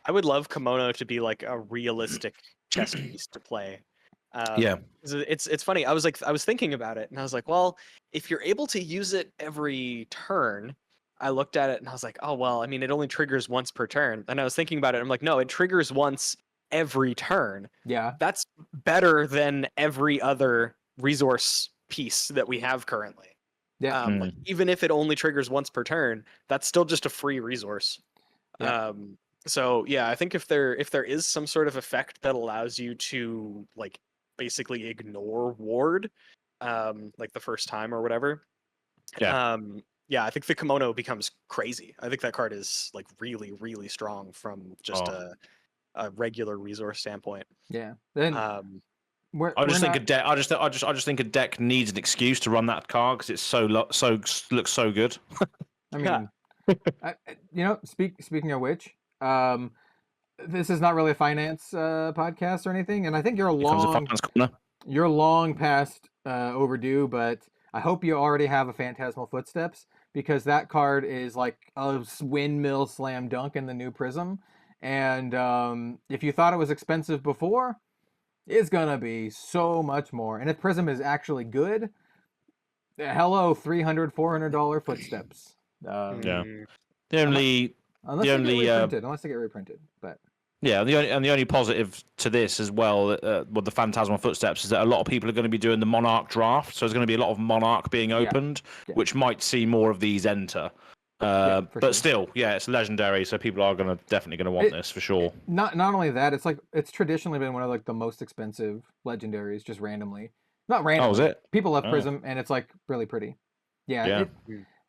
I would love kimono to be like a realistic chess piece to play. Yeah. It's funny. I was thinking about it, and I was like, well, if you're able to use it every turn, I looked at it and I was like, oh well, I mean, it only triggers once per turn. And I was thinking about it, I'm like, no, it triggers once every turn. Yeah. That's better than every other resource piece that we have currently. Yeah. Like, even if it only triggers once per turn, that's still just a free resource. Yeah. So yeah, I think if there is some sort of effect that allows you to like basically ignore Ward, like the first time or whatever. Yeah. Yeah, I think the kimono becomes crazy. I think that card is like really, really strong from just a regular resource standpoint. Yeah. Then I just think a deck needs an excuse to run that card because it's looks so good. I mean, speaking of which, this is not really a finance podcast or anything, and I think you're long past overdue, but I hope you already have a Phantasmal Footsteps, because that card is like a windmill slam dunk in the new Prism, and if you thought it was expensive before, it's gonna be so much more. And if Prism is actually good, hello, $300-$400 Footsteps. Yeah. Unless they get reprinted, but yeah, the only positive to this as well, with the Phantasmal Footsteps, is that a lot of people are going to be doing the Monarch draft, so there's going to be a lot of Monarch being opened, which might see more of these enter. But sure. Still, yeah, it's legendary, so people are definitely going to want this for sure. Not only that, it's traditionally been one of like the most expensive legendaries, just randomly. Not randomly. Oh, is it? People love Prism, and it's like really pretty. Yeah.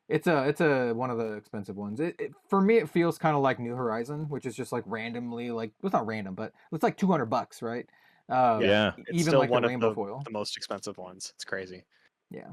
It's a one of the expensive ones. For me, it feels kind of like New Horizon, which is just like randomly, like, well, it's not random, but it's like $200, right? It's even still like one the Rainbow of Foil. the most expensive ones. It's crazy. Yeah.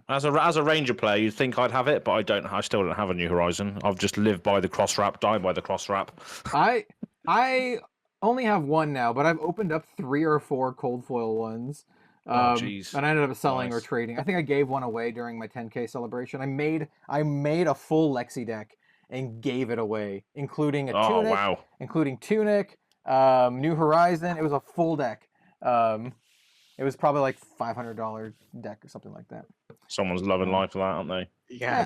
As a Ranger player, you'd think I'd have it, but I don't. I still don't have a New Horizon. I've just lived by the cross wrap, died by the cross wrap. I only have one now, but I've opened up 3 or 4 cold foil ones. And I ended up selling or trading. I think I gave one away during my 10K celebration. I made a full Lexi deck and gave it away, including a tunic, including tunic, New Horizon. It was a full deck. It was probably like $500 deck or something like that. Someone's loving life for that, aren't they? Yeah,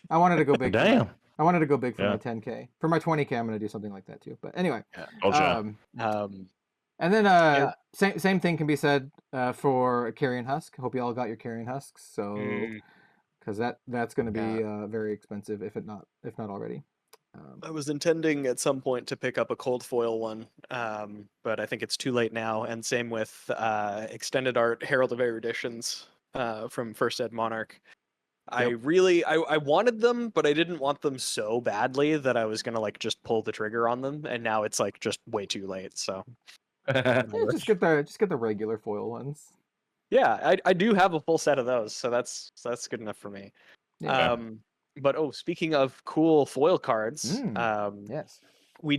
I wanted to go big. Damn. I wanted to go big for my 10K. For my 20K, I'm going to do something like that too. But anyway. And then same thing can be said for Carrion Husk. Hope you all got your Carrion Husks. So because that's going to be very expensive if not already. I was intending at some point to pick up a cold foil one, but I think it's too late now. And same with extended art Herald of Eruditions from First Ed Monarch. Yep. I wanted them, but I didn't want them so badly that I was gonna like just pull the trigger on them, and now it's like just way too late. So just get the regular foil ones. Yeah, I do have a full set of those, so that's good enough for me. Yeah. But speaking of cool foil cards, yes, we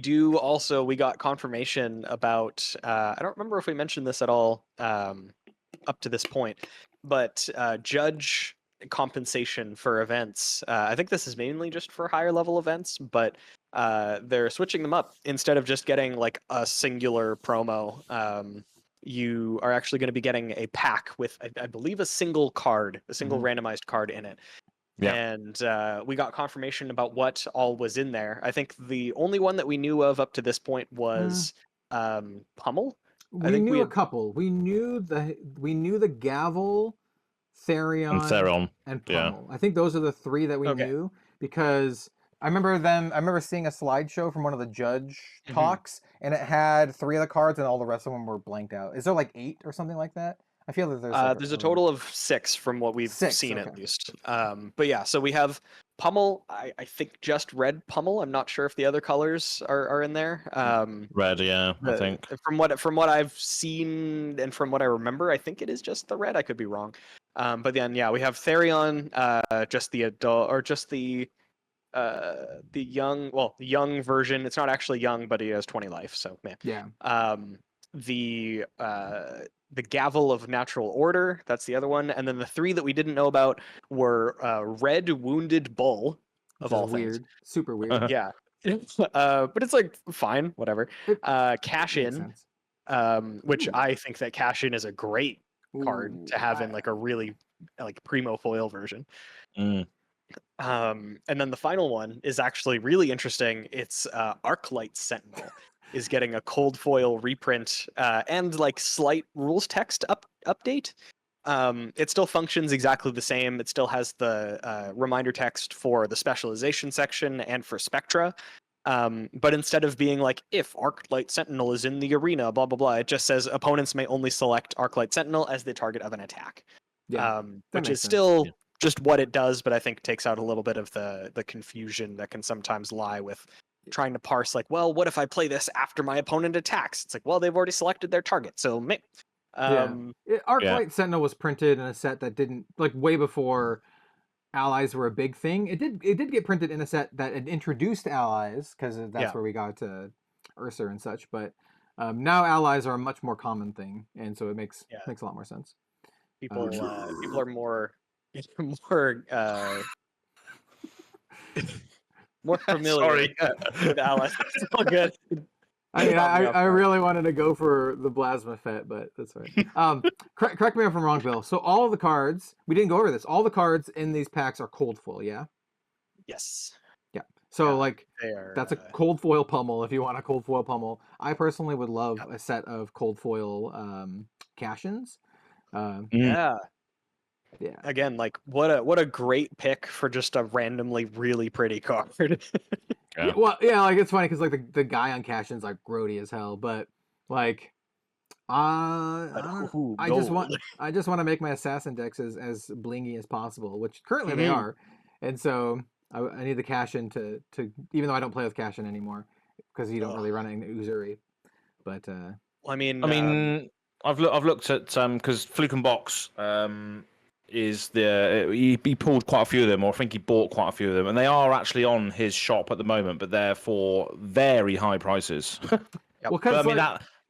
got confirmation about I don't remember if we mentioned this at all up to this point, but judge compensation for events. I think this is mainly just for higher level events, but they're switching them up. Instead of just getting like a singular promo, you are actually going to be getting a pack with, I believe, a single card, a single randomized card in it. Yeah. And we got confirmation about what all was in there. I think the only one that we knew of up to this point was Pummel. We knew a couple. We knew the Gavel, Therion, and Pummel. I think those are the three that we knew, because I remember seeing a slideshow from one of the judge talks, and it had 3 of the cards, and all the rest of them were blanked out. Is there like 8 or something like that? I feel that there's a total of 6 from what we've seen at least. But yeah, so we have Pummel. I think just red Pummel. I'm not sure if the other colors are in there. Red, yeah, I think. From what I've seen and from what I remember, I think it is just the red. I could be wrong. But then yeah, we have Therion, just the adult, or just the young version. It's not actually young, but he has 20 life. So man. Yeah. The Gavel of Natural Order, that's the other one, and then the 3 that we didn't know about were Red Wounded Bull, of all weird. things. Super weird. Yeah. But it's like fine, whatever. Cash In, which I think that Cash In is a great card to have in like a really like primo foil version. And then the final one is actually really interesting. It's Arclight Sentinel is getting a cold foil reprint and like slight rules text update. It still functions exactly the same. It still has the reminder text for the specialization section and for Spectra. But instead of being like, if Arclight Sentinel is in the arena, blah, blah, blah, it just says opponents may only select Arclight Sentinel as the target of an attack. Yeah, which is still just what it does, but I think takes out a little bit of the confusion that can sometimes lie with trying to parse like, well, what if I play this after my opponent attacks? It's like, well, they've already selected their target, so Arclight Sentinel was printed in a set that didn't, like, way before allies were a big thing. It did get printed in a set that had introduced allies, because that's where we got to Ursa and such, but now allies are a much more common thing, and so it makes a lot more sense. People are more more familiar with allies. It's all good. I mean, I really wanted to go for the Plasma Fet, but that's right. Correct me if I'm wrong, Bill. So all of the cards, we didn't go over this, all the cards in these packs are cold foil, yeah? Yes. Yeah. So that's a cold foil Pummel if you want a cold foil Pummel. I personally would love a set of cold foil cash-ins. Yeah. Again, like what a great pick for just a randomly really pretty card. Yeah. Well, yeah, like it's funny because like the guy on cash-in's like grody as hell, but like I just want to make my assassin decks as blingy as possible, which currently they are, and so I need the cash-in to even though I don't play with cash-in anymore because you don't really run any Uzuri, but I mean I've looked at because Fluke and Box is he pulled quite a few of them, or I think he bought quite a few of them, and they are actually on his shop at the moment, but they're for very high prices. Well, but, I mean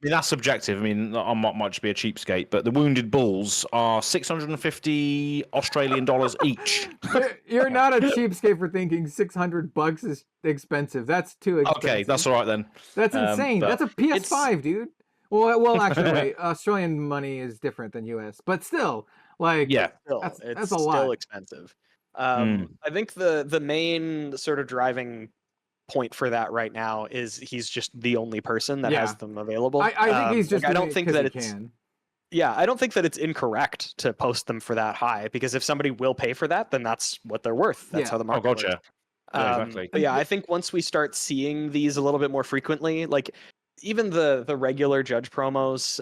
that's subjective. I mean, I might just be a cheapskate, but the Wounded Bulls are $650 Australian dollars each. You're not a cheapskate for thinking $600 is expensive. That's too expensive. Okay, that's all right then. That's insane. That's a PS5, dude. Well, actually, wait. Australian money is different than US, but still. Like that's a lot. Still expensive. I think the main sort of driving point for that right now is he's just the only person that has them available. I think he's just. I don't think that it's. I don't think that it's incorrect to post them for that high, because if somebody will pay for that, then that's what they're worth. That's how the market works. Exactly. But yeah, I think once we start seeing these a little bit more frequently, like even the regular judge promos.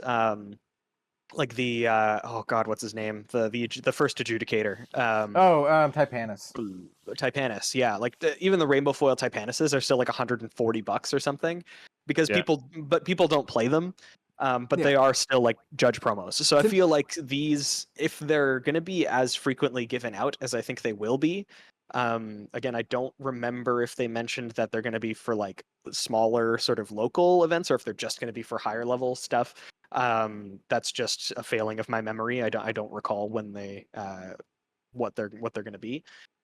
Like the what's his name? The first adjudicator. Tyquaius. Tyquaius, yeah. Like even the rainbow foil Tyquaiuses are still like $140 or something, because people don't play them. But they are still like judge promos. So I feel like these, if they're gonna be as frequently given out as I think they will be, again, I don't remember if they mentioned that they're gonna be for like smaller sort of local events, or if they're just gonna be for higher level stuff. That's just a failing of my memory. I don't recall when they what they're going to be,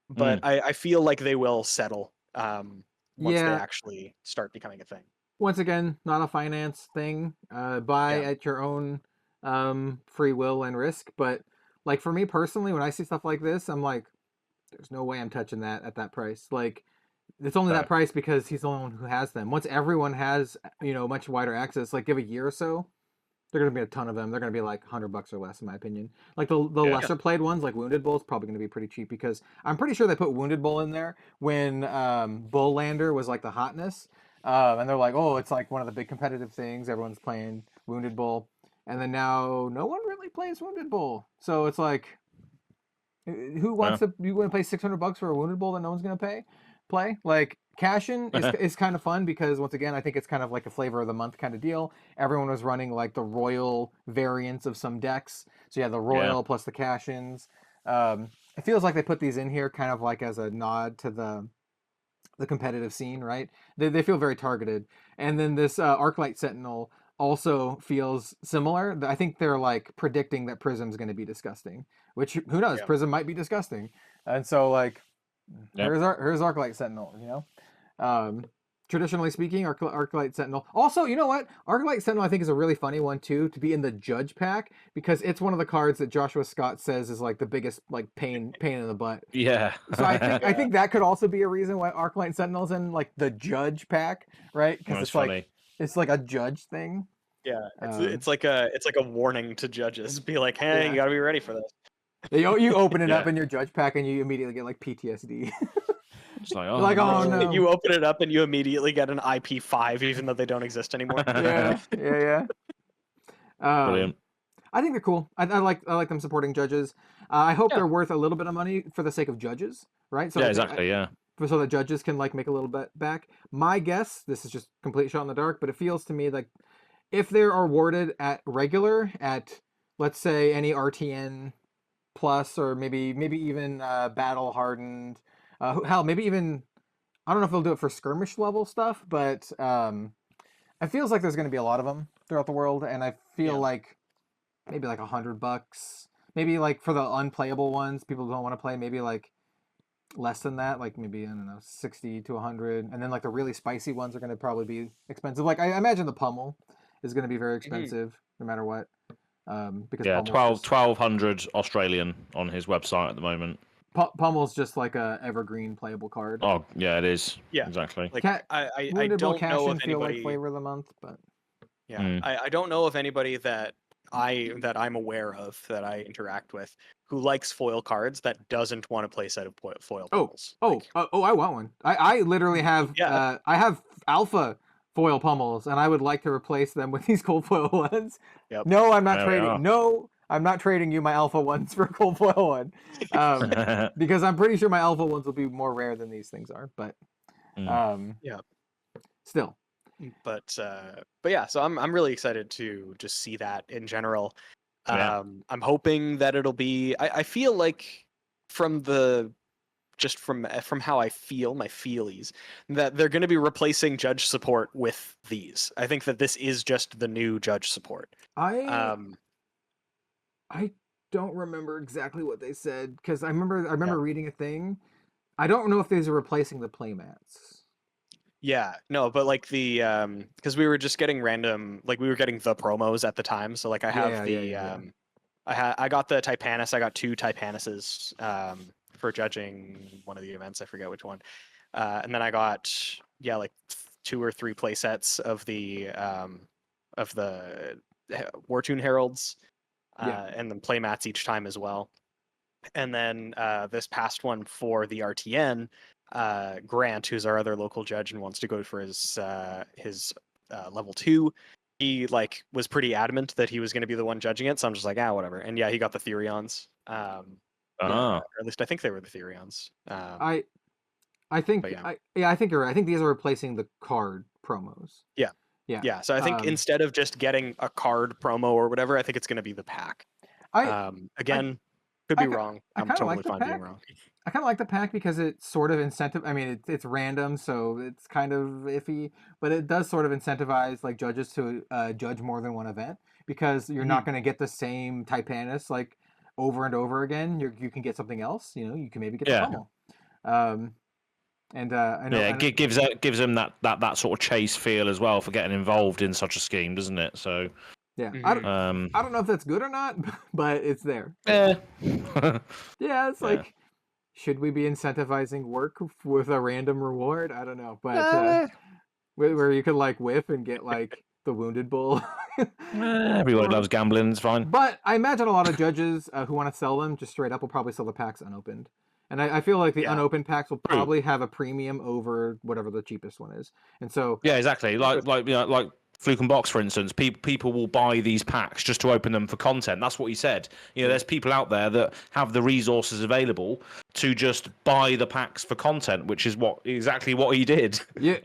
but I feel like they will settle once they actually start becoming a thing. Once again, not a finance thing. Buy at your own free will and risk. But like for me personally, when I see stuff like this, I'm like, there's no way I'm touching that at that price. Like it's only that price because he's the only one who has them. Once everyone has, much wider access, like give a year or so, they're gonna be a ton of them. They're gonna be like $100 or less, in my opinion. Like the lesser played ones, like Wounded Bull, is probably gonna be pretty cheap because I'm pretty sure they put Wounded Bull in there when Bull Lander was like the hotness, and they're like, oh, it's like one of the big competitive things. Everyone's playing Wounded Bull, and then now no one really plays Wounded Bull. So it's like, who wants to? You want to pay $600 for a Wounded Bull that no one's gonna play? Like Cashin is kind of fun because once again, I think it's kind of like a flavor of the month kind of deal. Everyone was running like the Royal variants of some decks, so you have the Royal plus the Cashins. It feels like they put these in here kind of like as a nod to the competitive scene, right? They feel very targeted. And then this Arclight Sentinel also feels similar. I think they're like predicting that Prism's going to be disgusting, which who knows? Prism might be disgusting, and so like. Here's Arclight Sentinel, traditionally speaking, Arclight Sentinel. Also, you know what? Arclight Sentinel I think is a really funny one too to be in the Judge pack because it's one of the cards that Joshua Scott says is like the biggest like pain in the butt. Yeah. So I think that could also be a reason why Arclight Sentinel's in like the Judge pack, right? Because it's like a Judge thing. Yeah, it's like a warning to judges. Be like, hey, you gotta be ready for this. You open it up in your Judge pack and you immediately get like PTSD. It's like, oh no. You open it up and you immediately get an IP5 even though they don't exist anymore. Yeah. Brilliant. I think they're cool. I like them supporting judges. I hope they're worth a little bit of money for the sake of judges, right? So exactly. So that judges can like make a little bit back. My guess, this is just complete shot in the dark, but it feels to me like if they're awarded at regular at let's say any RTN plus or maybe even battle hardened, hell maybe even I don't know if they'll do it for skirmish level stuff, but it feels like there's going to be a lot of them throughout the world, and I feel like maybe like $100, maybe like for the unplayable ones people don't want to play, maybe like less than that, like maybe I don't know 60 to 100, and then like the really spicy ones are going to probably be expensive. Like I imagine the pummel is going to be very expensive no matter what. Because 1,200 Australian on his website at the moment. Pummel's just like a evergreen playable card. Oh yeah, it is. Yeah, exactly. Like I don't know if feel anybody like flavor of the month, but I don't know of anybody that I'm aware of that I interact with who likes foil cards that doesn't want to play a set of foil pummels. I want one. I literally have I have alpha foil pummels, and I would like to replace them with these cold foil ones. Yep. No, I'm not trading. No, I'm not trading you my alpha ones for a cold foil one, because I'm pretty sure my alpha ones will be more rare than these things are. But still. But yeah, so I'm really excited to just see that in general. I'm hoping that it'll be. I feel like from how I feel, my feelies, that they're going to be replacing judge support with these. I think that this is just the new judge support. I don't remember exactly what they said because I remember reading a thing. I don't know if these are replacing the playmats. Yeah, no, but like the because we were just getting random, like we were getting the promos at the time. So like I have I got the Tyquaius. I got 2 Tyquaiuses for judging one of the events. I forget which one. And then I got like 2 or 3 play sets of the Wartune Heralds, and then play mats each time as well. And then this past one for the RTN, Grant, who's our other local judge and wants to go for his level 2, he like was pretty adamant that he was going to be the one judging it. So I'm just like, whatever. And he got the Therions. Or at least I think they were the Therions. I think I think you're right. I think these are replacing the card promos. Yeah. So I think instead of just getting a card promo or whatever, I think it's going to be the pack. Could be wrong. I'm totally fine being wrong. I kind of like the pack because it's sort of incentive. I mean, it's random, so it's kind of iffy, but it does sort of incentivize like judges to judge more than one event because you're not going to get the same Tyquaius like over and over again. You can get something else. You can maybe get the pummel. And I know, it gives them that sort of chase feel as well for getting involved in such a scheme, doesn't it? So Yeah, Mhm. I don't know if that's good or not, but it's there. Yeah. Yeah, it's like, should we be incentivizing work with a random reward? I don't know, but where you could like whiff and get like the wounded bull. Everyone loves gambling. It's fine. But I imagine a lot of judges who want to sell them just straight up will probably sell the packs unopened. And I feel like the Yeah. unopened packs will True. probably have a premium over whatever the cheapest one is. And so Yeah, exactly. Like Fluke and Box, for instance, people will buy these packs just to open them for content. That's what he said. There's people out there that have the resources available to just buy the packs for content, which is exactly what he did. Yeah.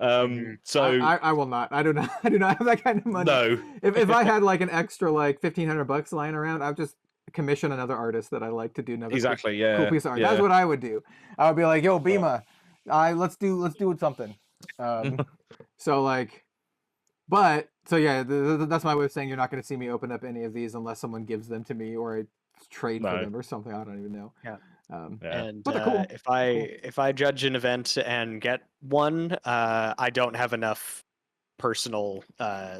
So I will not. I do not have that kind of money. No. If I had like an extra like $1,500 lying around, I'd just commission another artist that I like to do another Exactly. cool piece of art. That's what I would do. I would be like, yo, Bima, let's do something. So like. But so yeah, that's my way of saying you're not going to see me open up any of these unless someone gives them to me or I trade for them or something. I don't even know. Yeah. And but they're cool. If I judge an event and get one, I don't have enough personal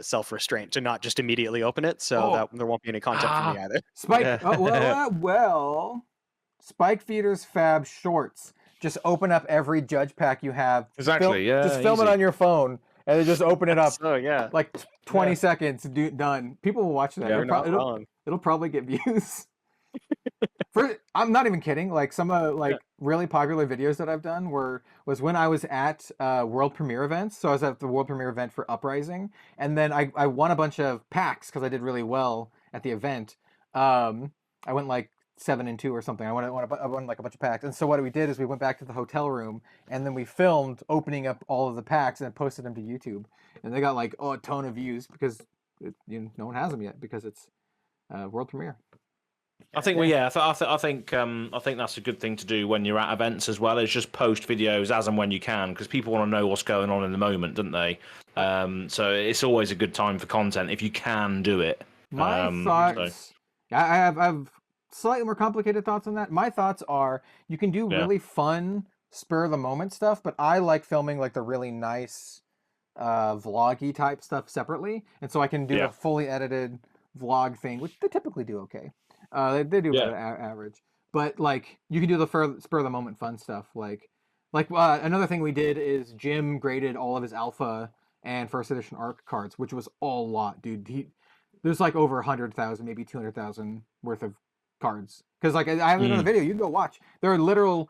self-restraint to not just immediately open it, so that there won't be any content for me either. Spike. Well, Spike Feeder's Fab Shorts. Just open up every judge pack you have. Exactly. Just film it on your phone. And then just open it up. Oh yeah. Like 20 seconds, done. People will watch that. Yeah, It'll probably get views. I'm not even kidding. Like some really popular videos that I've done was when I was at world premiere events. So I was at the world premiere event for Uprising, and then I won a bunch of packs because I did really well at the event. I went like 7-2 or something. I won like a bunch of packs. And so what we did is we went back to the hotel room and then we filmed opening up all of the packs and posted them to YouTube. And they got like a ton of views because no one has them yet because it's world premiere. I think I think that's a good thing to do when you're at events as well. Is just post videos as and when you can because people want to know what's going on in the moment, don't they? So it's always a good time for content if you can do it. My thoughts. I have slightly more complicated thoughts on that. My thoughts are you can do really fun spur of the moment stuff, but I like filming like the really nice vloggy type stuff separately, and so I can do a fully edited vlog thing, which they typically do okay. They do better average, but like you can do the spur of the moment fun stuff. Like another thing we did is Jim graded all of his alpha and first edition ARC cards, which was a lot, dude. There's like over 100,000, maybe 200,000 worth of cards because like I have another video you can go watch. There are literal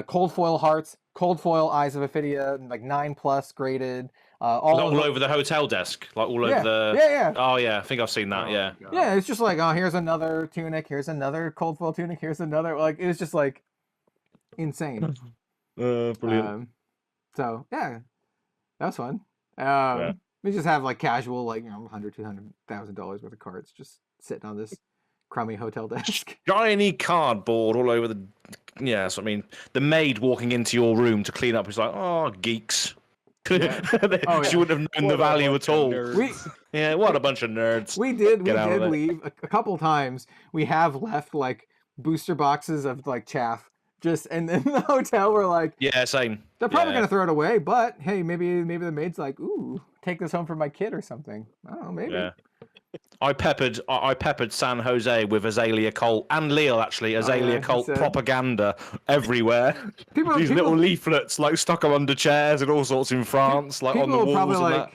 cold foil hearts, cold foil eyes of Ophidia, like 9+ graded, all over the hotel desk, like all over the oh yeah, I think I've seen that. Yeah, it's just like, oh, here's another tunic, here's another cold foil tunic, here's another, like it's just like insane. Brilliant. So yeah, that was fun. We just have like casual, like $100,000-$200,000 worth of cards just sitting on this crummy hotel desk. Shiny cardboard all over the. Yeah, so I mean, the maid walking into your room to clean up is like, oh, geeks. She wouldn't have known the value at all. What a bunch of nerds. We did leave a couple times. We have left like booster boxes of like chaff. Just and in the hotel we're like, same. They're probably gonna throw it away, but hey, maybe the maid's like, ooh, take this home for my kid or something. I don't know, maybe. Yeah. I peppered San Jose with Azalea Cult and Lille actually. Azalea Cult propaganda everywhere. These little leaflets like stuck them under chairs and all sorts in France, like on the walls probably and that.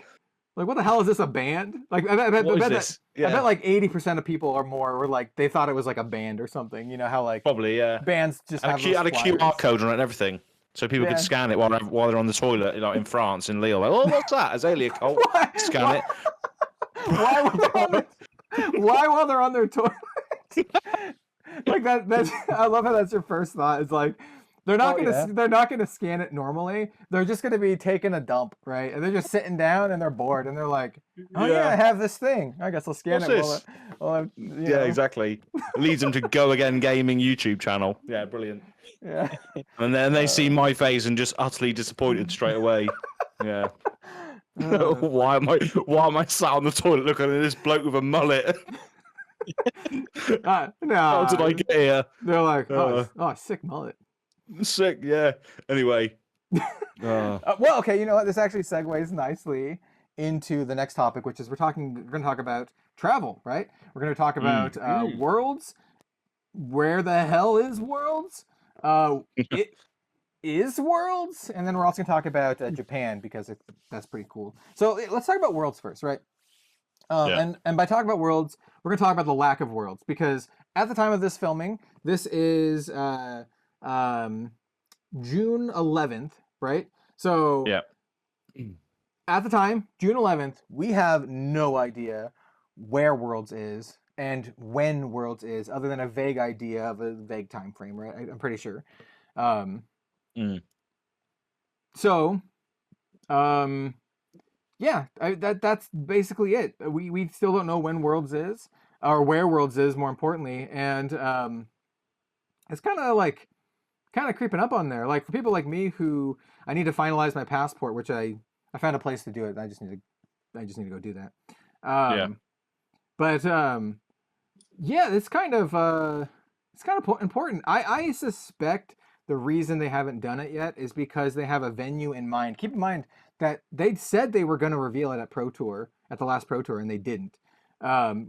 Like, what the hell is this, a band? Like, I bet like 80% of people or more were like, they thought it was like a band or something. You know how like probably bands just had a QR code on it and everything, so people could scan it while they're on the toilet, like in France in Lille. Like, oh, what's that? Azalea Cult. Scan it. Why while they're on their toilet? Like that's I love how that's your first thought. It's like they're not gonna scan it normally. They're just gonna be taking a dump, right? And they're just sitting down and they're bored and they're like, oh yeah, I have this thing. I guess I'll scan it. Exactly. It leads them to Go Again Gaming YouTube channel. Yeah, brilliant. Yeah. And then they see my face and just utterly disappointed straight away. Yeah. Why am I sat on the toilet looking at this bloke with a mullet? No. How did I get here? They're like, sick mullet. Sick, yeah. Anyway. Well, okay, you know what? This actually segues nicely into the next topic, which is we're going to talk about travel, right? We're going to talk about Worlds. Where the hell is Worlds? It is Worlds, and then we're also going to talk about Japan because that's pretty cool. So let's talk about Worlds first, right? And by talking about Worlds, we're going to talk about the lack of Worlds because at the time of this filming, this is June 11th, right? So at the time, June 11th, we have no idea where Worlds is and when Worlds is, other than a vague idea of a vague time frame, right? I'm pretty sure. So, yeah, that's basically it. We still don't know when Worlds is, or where Worlds is, more importantly, and it's kind of creeping up on there. Like for people like me who I need to finalize my passport, which I found a place to do it. I just need to go do that. But yeah, it's kind of important. I suspect the reason they haven't done it yet is because they have a venue in mind. Keep in mind that they said they were going to reveal it at the last Pro Tour, and they didn't.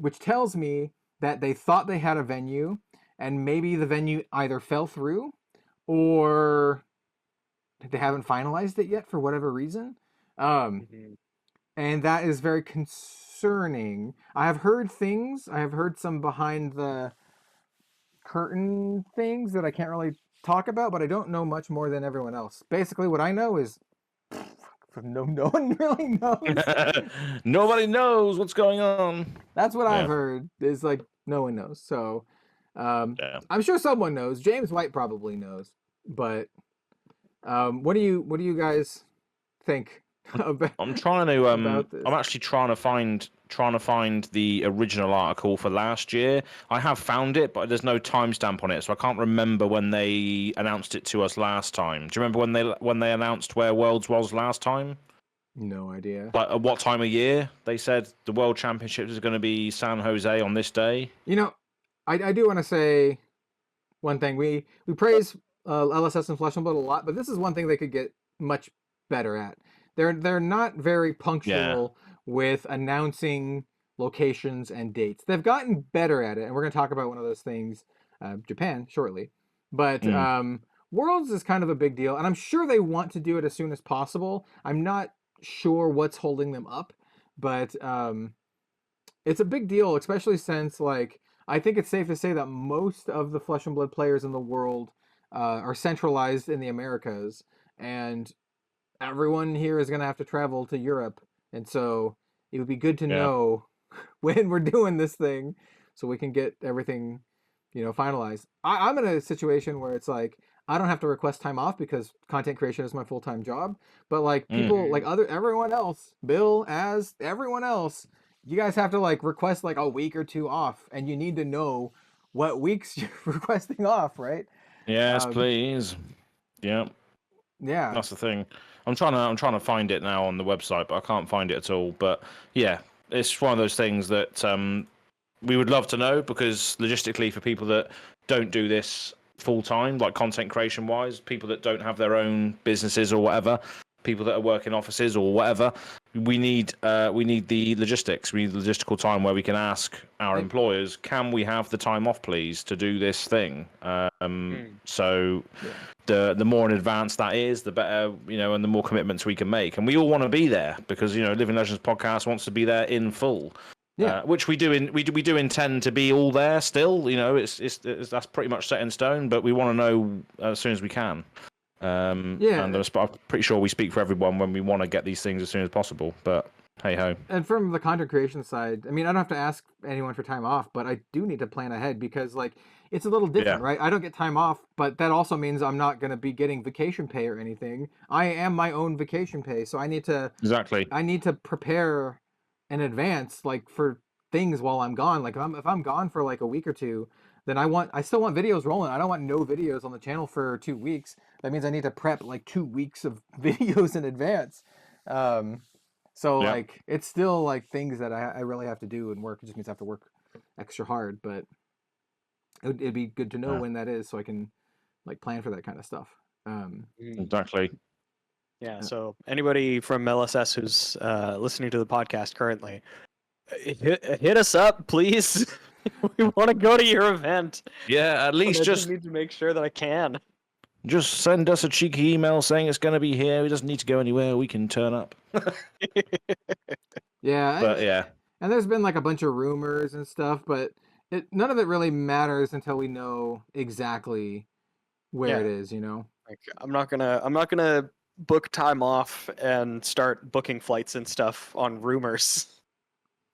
Which tells me that they thought they had a venue, and maybe the venue either fell through, or they haven't finalized it yet for whatever reason. And that is very concerning. I have heard some behind the curtain things that I can't really talk about, but I don't know much more than everyone else. Basically, what I know is no one really knows. Nobody knows what's going on. That's what I've heard. Is like no one knows. So I'm sure someone knows. James White probably knows. But what do you guys think about? I'm trying to about this? I'm actually trying to find the original article for last year. I have found it, but there's no timestamp on it, so I can't remember when they announced it to us last time. Do you remember when they announced where Worlds was last time? No idea. Like at what time of year they said the World Championships is going to be San Jose on this day? You know, I do want to say one thing. We praise LSS and Flesh and Blood a lot, but this is one thing they could get much better at. They're not very punctual with announcing locations and dates. They've gotten better at it, and we're going to talk about one of those things, Japan, shortly. But Worlds is kind of a big deal, and I'm sure they want to do it as soon as possible. I'm not sure what's holding them up, but it's a big deal, especially since, like, I think it's safe to say that most of the Flesh and Blood players in the world are centralized in the Americas, and everyone here is going to have to travel to Europe, and so it would be good to know when we're doing this thing so we can get everything, finalized. I'm in a situation where it's like I don't have to request time off because content creation is my full-time job, but like people like everyone else, Bill, as everyone else, you guys have to like request like a week or two off, and you need to know what weeks you're requesting off, right? Yes, please. Yeah. That's the thing. I'm trying to find it now on the website, but I can't find it at all. But yeah, it's one of those things that we would love to know, because logistically, for people that don't do this full time, like content creation wise, people that don't have their own businesses or whatever, people that are working offices or whatever, we need the logistics. We need the logistical time where we can ask our employers, can we have the time off, please, to do this thing? So the more in advance that is, the better, and the more commitments we can make. And we all want to be there because, Living Legends podcast wants to be there in full. Which we do intend to be all there still. It's that's pretty much set in stone, but we want to know as soon as we can. And I'm pretty sure we speak for everyone when we want to get these things as soon as possible. But hey ho. And from the content creation side, I mean, I don't have to ask anyone for time off, but I do need to plan ahead because like it's a little different, right? I don't get time off, but that also means I'm not going to be getting vacation pay or anything. I am my own vacation pay, so I need to prepare in advance, like for things while I'm gone. Like if I'm gone for like a week or two, then I still want videos rolling. I don't want no videos on the channel for 2 weeks. That means I need to prep like 2 weeks of videos in advance. Like it's still like things that I really have to do and work. It just means I have to work extra hard, but it'd be good to know when that is so I can like plan for that kind of stuff. Exactly. Yeah, so anybody from LSS who's listening to the podcast currently, hit us up, please. We want to go to your event. Yeah, at But least I just need to make sure that I can. send us a cheeky email saying it's going to be here. It doesn't need to go anywhere. We can turn up. Yeah, But yeah, and there's been like a bunch of rumors and stuff, but none of it really matters until we know exactly where it is. Like I'm not gonna book time off and start booking flights and stuff on rumors.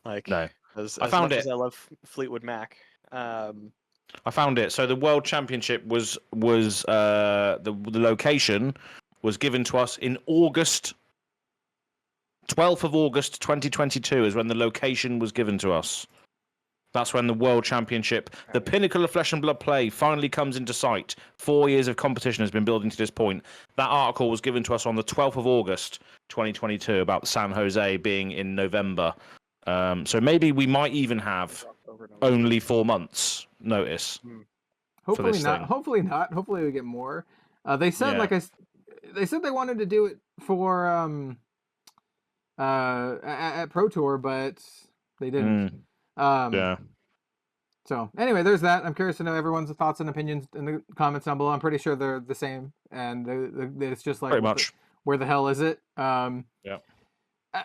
Like no. as I found much as it. I love Fleetwood Mac. I found it. So the World Championship was the location was given to us in August. 12th of August 2022 is when the location was given to us. That's when the World Championship, the pinnacle of flesh and blood play, finally comes into sight. 4 years of competition has been building to this point. That article was given to us on the 12th of August 2022 about San Jose being in November. So maybe we might even have only 4 months notice. Hopefully this not. thing. Hopefully not. Hopefully we get more. They said Yeah. they said they wanted to do it for at Pro Tour, but they didn't. Yeah. So anyway, there's that. I'm curious to know everyone's thoughts and opinions in the comments down below. I'm pretty sure they're the same, and it's just like Pretty much. where the hell is it? Yeah.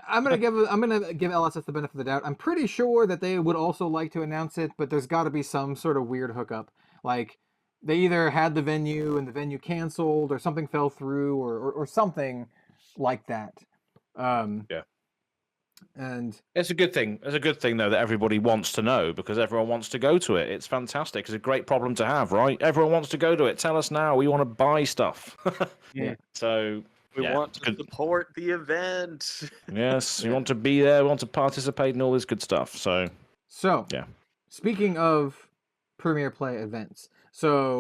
I'm gonna give LSS the benefit of the doubt. I'm pretty sure that they would also like to announce it, but there's got to be some sort of weird hookup. Like they either had the venue and the venue canceled, or something fell through, or something like that. Yeah. And It's a good thing. It's a good thing, though, that everybody wants to know because everyone wants to go to it. It's fantastic. It's a great problem to have, right? Everyone wants to go to it. Tell us now. We want to buy stuff. Yeah. So We want to support the event. yes, we want to be there. We want to participate in all this good stuff. So yeah. Speaking of Premier Play events, so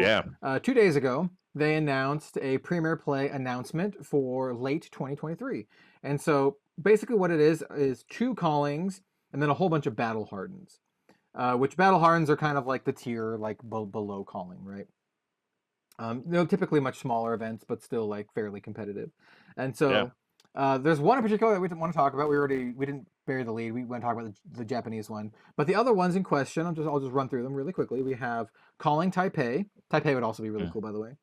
2 days ago they announced a Premier Play announcement for late 2023, and so basically what it is 2 callings and then a whole bunch of battle hardens, which battle hardens are kind of like the tier like below calling, right? Typically much smaller events, but still like fairly competitive. And so there's one in particular that we didn't want to talk about. We didn't bury the lead. We went to talk about the Japanese one, but the other ones in question, I'll just run through them really quickly. We have calling Taipei. Taipei would also be really cool, by the way.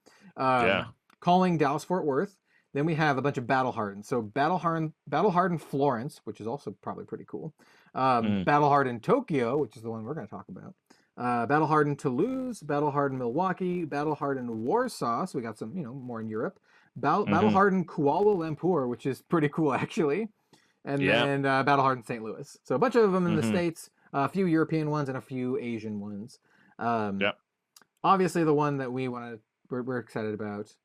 Calling Dallas Fort Worth. Then we have a bunch of battle hardens. So battle harden Florence, which is also probably pretty cool. Battle harden Tokyo, which is the one we're going to talk about. Battle hardened Toulouse, Battle hardened Milwaukee, Battle hardened Warsaw. So we got some, more in Europe. Battle hardened Kuala Lumpur, which is pretty cool actually. And then Battle hardened St. Louis. So a bunch of them in the States, a few European ones and a few Asian ones. Obviously the one that we're excited about.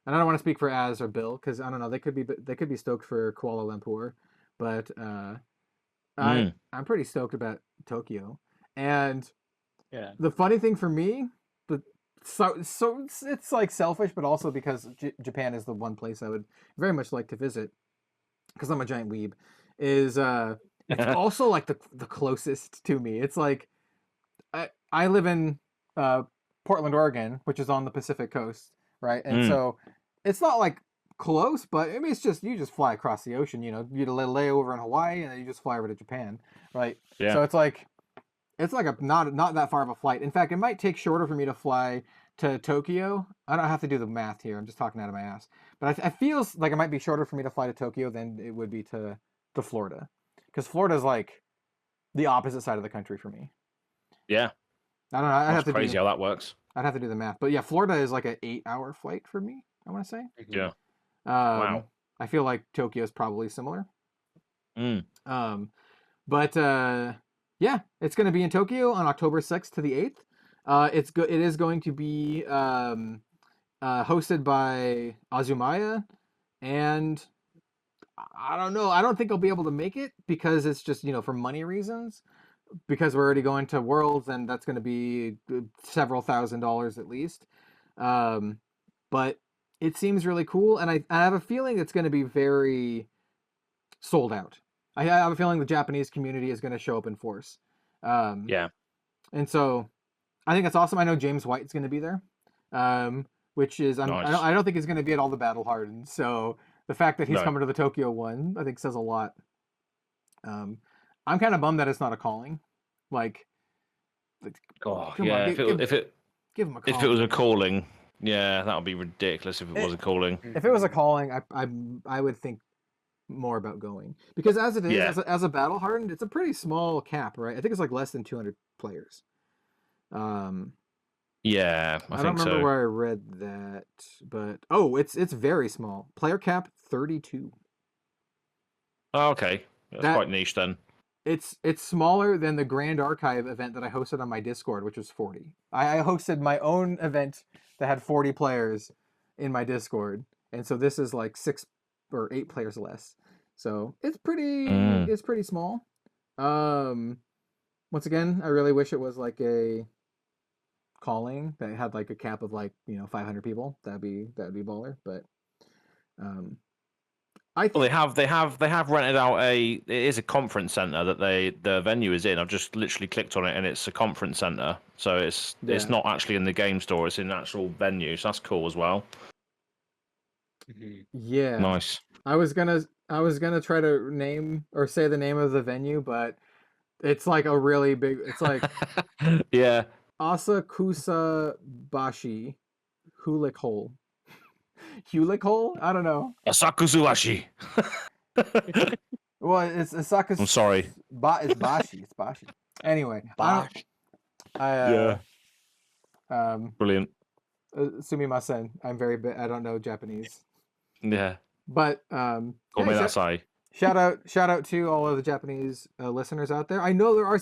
And I don't want to speak for Az or Bill because I don't know, they could be stoked for Kuala Lumpur, but I'm pretty stoked about Tokyo. And the funny thing for me, so it's like selfish, but also because Japan is the one place I would very much like to visit because I'm a giant weeb, is it's also like the closest to me. It's like I live in Portland, Oregon, which is on the Pacific coast, right? And so it's not like close, but I mean it's just you just fly across the ocean, you lay over in Hawaii and then you just fly over to Japan, right? So it's like a not that far of a flight. In fact, it might take shorter for me to fly to Tokyo. I don't have to do the math here. I'm just talking out of my ass. But I feels like it might be shorter for me to fly to Tokyo than it would be to Florida, because Florida is like the opposite side of the country for me. Yeah. I don't know. That's crazy how that works. I'd have to do the math, but yeah, Florida is like an 8-hour flight for me, I want to say. Yeah. Wow. I feel like Tokyo is probably similar. But yeah, it's going to be in Tokyo on October 6th to the 8th. It is going to be hosted by Azumaya, and I don't know. I don't think I'll be able to make it because it's just, for money reasons. Because we're already going to Worlds, and that's going to be several $1,000s at least. But it seems really cool, and I have a feeling it's going to be very sold out. I have a feeling the Japanese community is going to show up in force. And so I think that's awesome. I know James White's going to be there, which is nice. I don't think he's going to be at all the battle hardens. So the fact that he's coming to the Tokyo one, I think says a lot. I'm kind of bummed that it's not a calling. Like, Oh, come yeah. on, If it give him a calling. if it was a calling, yeah, that would be ridiculous if it was a calling. If it was a calling, I would think more about going, because as it is, Yeah. as a battle hardened, it's a pretty small cap, right? I think it's like less than 200 players. Yeah, I I don't think remember so. where I read that, but it's very small. Player cap 32. Oh, okay, that's That- quite niche then. It's smaller than the Grand Archive event that I hosted on my Discord, which was 40. I hosted my own event that had 40 players in my Discord, and so this is like 6 or 8 players less. So it's pretty small. Once again, I really wish it was like a calling that had like a cap of like 500 people. That'd be baller. But I Well, think they have rented out it is a conference center that the venue is in. I've just literally clicked on it and it's a conference center, so it's not actually in the game store. It's in an actual venue, so that's cool as well. yeah. Nice. I was gonna try to name or say the name of the venue, but it's like a really big. It's like Yeah. Asakusa Bashi, Hulik Hole. Hulik Hole? I don't know. Asakusuashi. Well, it's Asakusa. I'm sorry. It's Bashi. It's Bashi. Anyway, Yeah. Brilliant. Sumimasen. I'm very I don't know Japanese. Yeah. But Gomenasai. shout out to all of the Japanese listeners out there. I know there are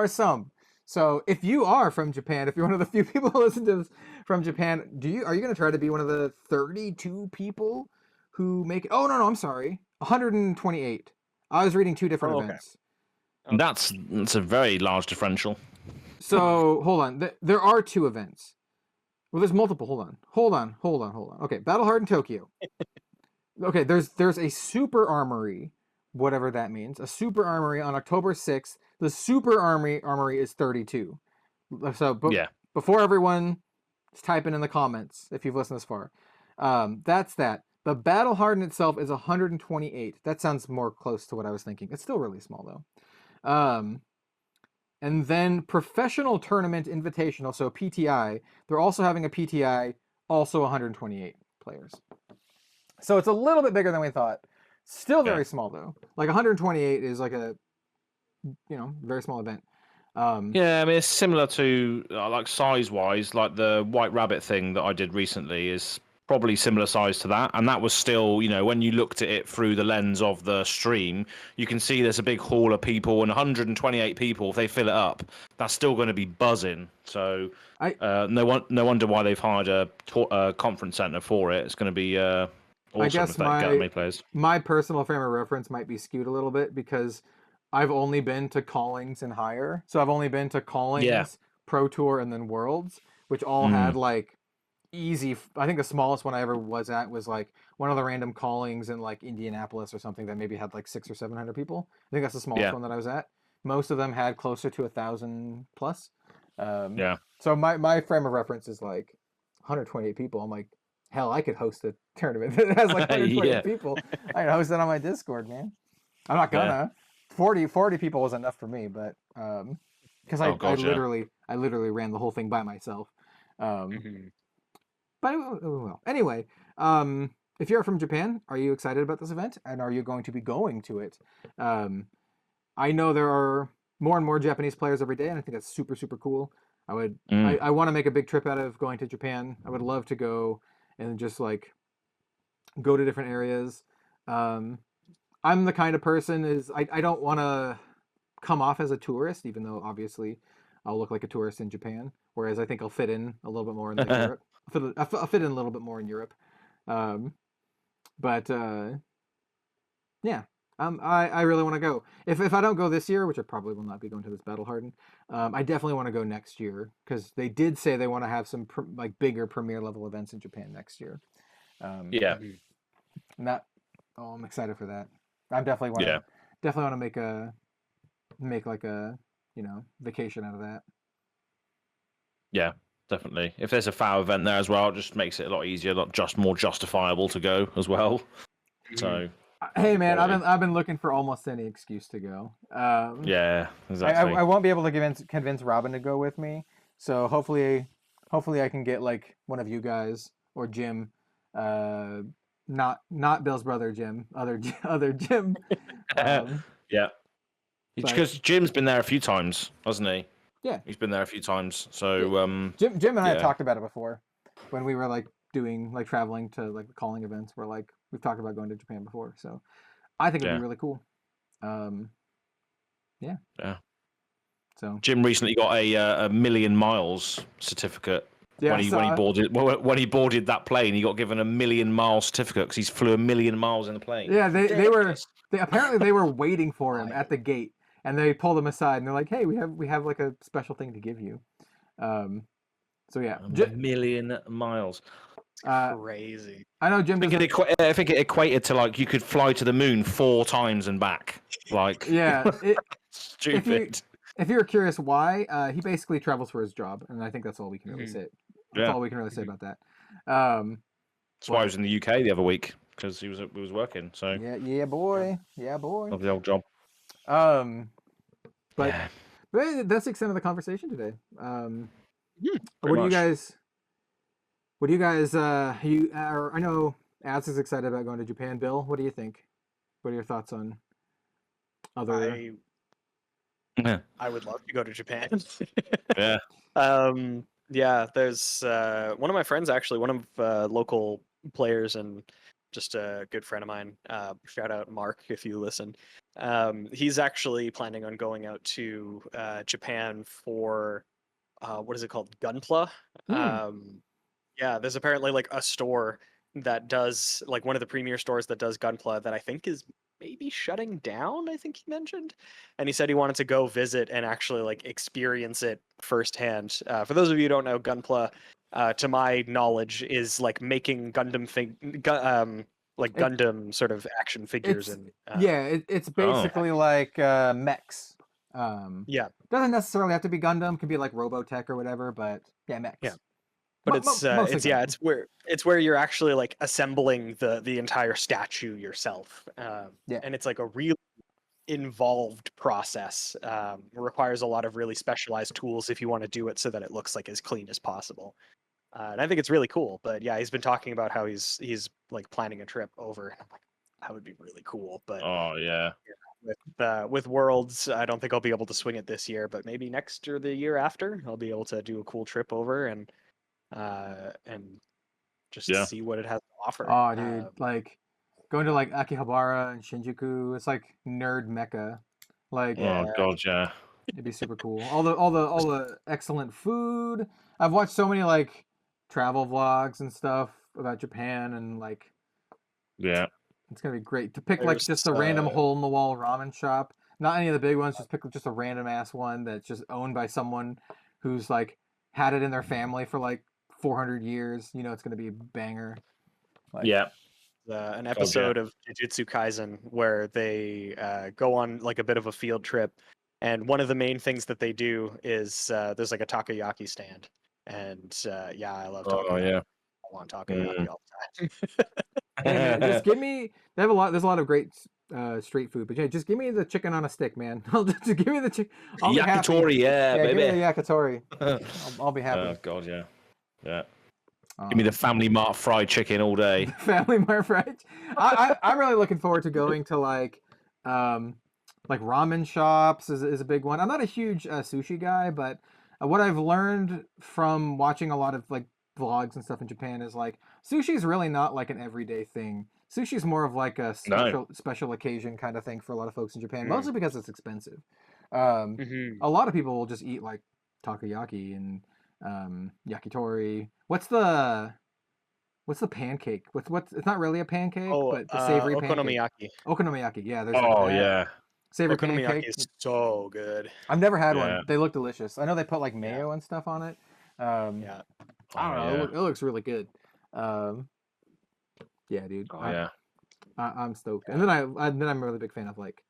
some. So if you are from Japan, if you're one of the few people who listen to this from Japan, are you going to try to be one of the 32 people who make it? Oh no, I'm sorry, 128. I was reading 2 different events. That's a very large differential. So hold on, there are 2 events. Well, there's multiple. Hold on. Okay, Battle Hardened Tokyo. Okay, there's a super armory, whatever that means. A super armory on October 6th. The super armory is 32. So before everyone is typing in the comments, if you've listened this far, that's that. The Battle Hardened itself is 128. That sounds more close to what I was thinking. It's still really small though. And then Professional Tournament Invitational, so PTI. They're also having a PTI, also 128 players. So it's a little bit bigger than we thought. Still very small though. Like 128 is like a very small event. Yeah, I mean it's similar to like size-wise, like the White Rabbit thing that I did recently is probably similar size to that, and that was still, when you looked at it through the lens of the stream, you can see there's a big hall of people, and 128 people, if they fill it up, that's still going to be buzzing. So no wonder why they've hired a conference center for it. It's going to be awesome. I guess if they get that many players. My personal frame of reference might be skewed a little bit because I've only been to callings and higher. So I've only been to callings, Pro Tour, and then Worlds, which all had like easy. I think the smallest one I ever was at was like one of the random callings in like Indianapolis or something that maybe had like 600 or 700 people. I think that's the smallest one that I was at. Most of them had closer to 1,000 plus. So my frame of reference is like 128 people. I'm like, hell, I could host a tournament that has like 128 people. I can host it on my Discord, man. I'm not gonna. 40 people was enough for me, but because I literally ran the whole thing by myself. But well, anyway, if you're from Japan, are you excited about this event, and are you going to be going to it? I know there are more and more Japanese players every day, and I think that's super, super cool. I want to make a big trip out of going to Japan. I would love to go and just like go to different areas. I'm the kind of person I don't want to come off as a tourist, even though obviously I'll look like a tourist in Japan. Whereas I think I'll fit in a little bit more in like Europe. I'll fit in a little bit more in Europe. I really want to go. If I don't go this year, which I probably will not be going to this Battle Hardened, I definitely want to go next year because they did say they want to have some like bigger premier level events in Japan next year. And I'm excited for that. I definitely want to make like a vacation out of that. Yeah, definitely. If there's a FAB event there as well, it just makes it a lot easier, more justifiable to go as well. So Hey man, Quality. I've been looking for almost any excuse to go. Yeah, exactly. I won't be able to convince Robin to go with me, so hopefully I can get like one of you guys or Jim, not Bill's brother Jim, other Jim. Yeah, but because Jim's been there a few times, hasn't he? yeah, He's been there a few times. So Jim and I have yeah. talked about it before when we were like doing like traveling to like calling events. We're like we've talked about going to Japan before, so I think it'd be really cool. Yeah. Yeah. So Jim recently got a million miles certificate. yeah, When he boarded that plane, he got given a 1,000,000 mile certificate because he's flew 1,000,000 miles in the plane. Yeah, they were waiting for him at the gate, and they pulled him aside and they're like, "Hey, we have like a special thing to give you." So yeah, 1,000,000 miles. Crazy. I know Jim. I think it equated to like you could fly to the moon 4 times and back. Like Yeah, stupid. If you're curious why, he basically travels for his job, and I think that's all we can really say. That's all we can really say about that. That's why I was in the UK the other week because he was working. So yeah, boy. Of the old job. But that's the extent of the conversation today. What do you guys? I know Az is excited about going to Japan. Bill, what do you think? What are your thoughts on other? I would love to go to Japan. Yeah. Yeah, there's one of my friends, actually, one of local players and just a good friend of mine. Shout out Mark if you listen. He's actually planning on going out to Japan for what is it called? Gunpla. Yeah, there's apparently like a store that does like one of the premier stores that does Gunpla that I think is maybe shutting down, I think he mentioned. And he said he wanted to go visit and actually like experience it firsthand. For those of you who don't know, Gunpla, to my knowledge, is like making Gundam Gundam sort of action figures. And it's basically like mechs. Yeah. Doesn't necessarily have to be Gundam, could be like Robotech or whatever, but yeah, mechs. Yeah. But it's where you're actually like assembling the entire statue yourself. And it's like a really involved process. It requires a lot of really specialized tools if you want to do it so that it looks like as clean as possible. And I think it's really cool. But yeah, he's been talking about how he's like planning a trip over. And I'm like, that would be really cool. But with Worlds, I don't think I'll be able to swing it this year, but maybe next or the year after, I'll be able to do a cool trip over and just see what it has to offer. Oh, dude, like going to like Akihabara and Shinjuku, it's like nerd mecca. Like, oh god, yeah, it'd be super cool. All the excellent food. I've watched so many like travel vlogs and stuff about Japan, and like, it's gonna be great to pick like just a random hole in the wall ramen shop. Not any of the big ones. Just pick just a random ass one that's just owned by someone who's like had it in their family for like 400 years. You know, it's gonna be a banger. Like, an episode of Jujutsu Kaisen where they go on like a bit of a field trip, and one of the main things that they do is there's like a takoyaki stand, and I love takoyaki. I want takoyaki all the time. Hey, man, just give me. There's a lot of great street food, but yeah, just give me the chicken on a stick, man. Just give me the chicken. Yakitori, baby. Give me the yakitori. I'll be happy. Oh god, yeah. Give me the Family Mart fried chicken all day. Family Mart fried. I'm really looking forward to going to like ramen shops is a big one. I'm not a huge sushi guy, but what I've learned from watching a lot of like vlogs and stuff in Japan is like sushi is really not like an everyday thing. Sushi is more of like a special occasion kind of thing for a lot of folks in Japan, mostly because it's expensive. A lot of people will just eat like takoyaki and yakitori. What's the pancake? What's it's not really a pancake, but the savory okonomiyaki. Pancake. Okonomiyaki. Yeah, there's savory okonomiyaki pancake. Is so good. I've never had one. They look delicious. I know they put like mayo and stuff on it. I don't know. It looks really good. Yeah, dude. I'm stoked. And then I'm a really big fan of like